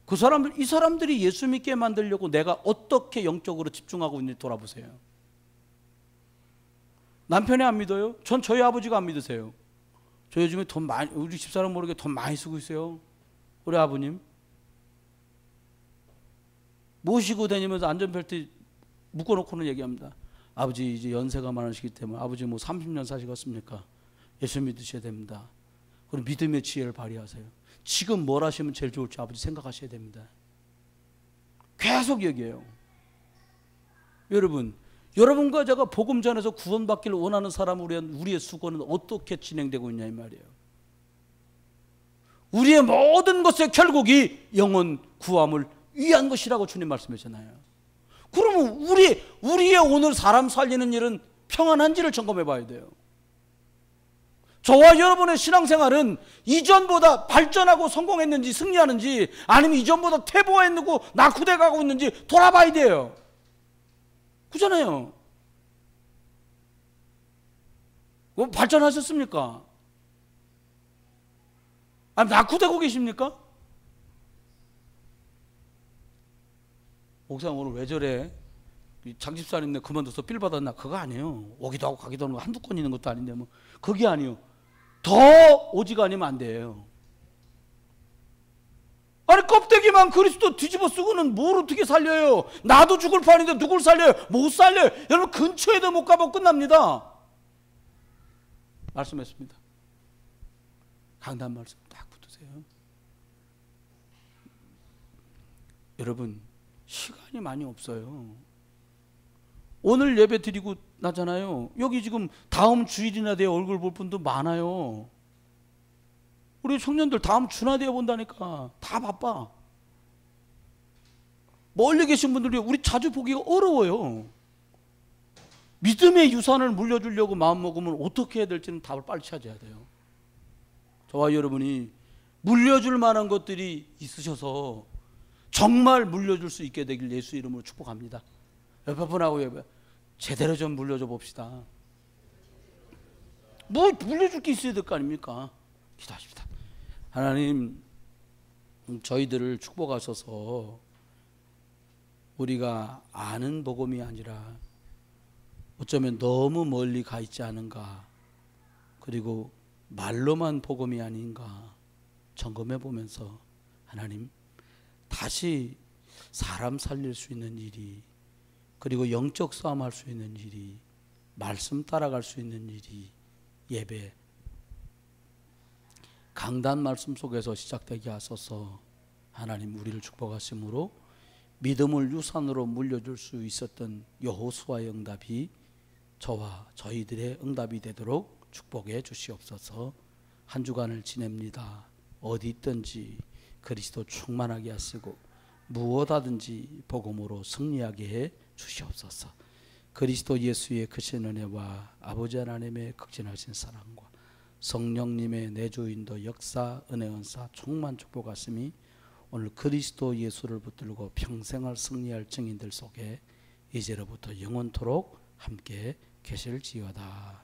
그 사람들 이 사람들이 예수 믿게 만들려고 내가 어떻게 영적으로 집중하고 있는지 돌아보세요. 남편이 안 믿어요? 전 저희 아버지가 안 믿으세요. 저 요즘에 돈 많이 우리 집사람 모르게 돈 많이 쓰고 있어요. 우리 아버님 모시고 다니면서 안전벨트 묶어놓고는 얘기합니다. 아버지 이제 연세가 많으시기 때문에 아버지 뭐 30년 사시겠습니까? 예수 믿으셔야 됩니다. 그리고 믿음의 지혜를 발휘하세요. 지금 뭘 하시면 제일 좋을지 아버지 생각하셔야 됩니다. 계속 얘기해요. 여러분과 제가 복음 전해서 구원받기를 원하는 사람을 위한 우리의 수고는 어떻게 진행되고 있냐 이 말이에요. 우리의 모든 것의 결국이 영혼 구함을 위한 것이라고 주님 말씀하셨잖아요. 그러면 우리의 오늘 사람 살리는 일은 평안한지를 점검해 봐야 돼요. 저와 여러분의 신앙생활은 이전보다 발전하고 성공했는지 승리하는지 아니면 이전보다 퇴보했고 낙후돼 가고 있는지 돌아봐야 돼요. 그잖아요. 뭐 발전하셨습니까? 아니 낙후되고 계십니까? 목사님 오늘 왜 저래? 장집사님네 그만둬서 빌 받았나? 그거 아니에요. 오기도 하고 가기도 하는 거 한두 건 있는 것도 아닌데 뭐 그게 아니에요. 더 오지가 아니면 안 돼요. 아니 껍데기만 그리스도 뒤집어 쓰고는 뭘 어떻게 살려요? 나도 죽을 판인데 누굴 살려요? 못 살려요. 여러분 근처에도 못 가면 끝납니다. 말씀했습니다. 강단 말씀 딱 붙으세요. 여러분 시간이 많이 없어요. 오늘 예배 드리고 나잖아요. 여기 지금 다음 주일이나 내 얼굴 볼 분도 많아요. 우리 청년들 다음 주나 되어 본다니까. 다 바빠. 멀리 계신 분들이 우리 자주 보기가 어려워요. 믿음의 유산을 물려주려고 마음먹으면 어떻게 해야 될지는 답을 빨리 찾아야 돼요. 저와 여러분이 물려줄 만한 것들이 있으셔서 정말 물려줄 수 있게 되길 예수 이름으로 축복합니다. 옆에 분하고 제대로 좀 물려줘 봅시다. 뭐 물려줄 게 있어야 될 거 아닙니까? 기도하십시다. 하나님, 저희들을 축복하셔서 우리가 아는 복음이 아니라 어쩌면 너무 멀리 가 있지 않은가, 그리고 말로만 복음이 아닌가 점검해 보면서 하나님, 다시 사람 살릴 수 있는 일이, 그리고 영적 싸움 할 수 있는 일이, 말씀 따라갈 수 있는 일이 예배, 강단 말씀 속에서 시작되게 하소서. 하나님, 우리를 축복하심으로 믿음을 유산으로 물려줄 수 있었던 여호수아의 응답이 저와 저희들의 응답이 되도록 축복해 주시옵소서. 한 주간을 지냅니다. 어디 있든지 그리스도 충만하게 하시고 무엇하든지 복음으로 승리하게 해 주시옵소서. 그리스도 예수의 크신 은혜와 아버지 하나님의 극진하신 사랑과 성령님의 내주인도 역사 은혜 은사 충만 축복하심이 오늘 그리스도 예수를 붙들고 평생을 승리할 증인들 속에 이제로부터 영원토록 함께 계실지어다.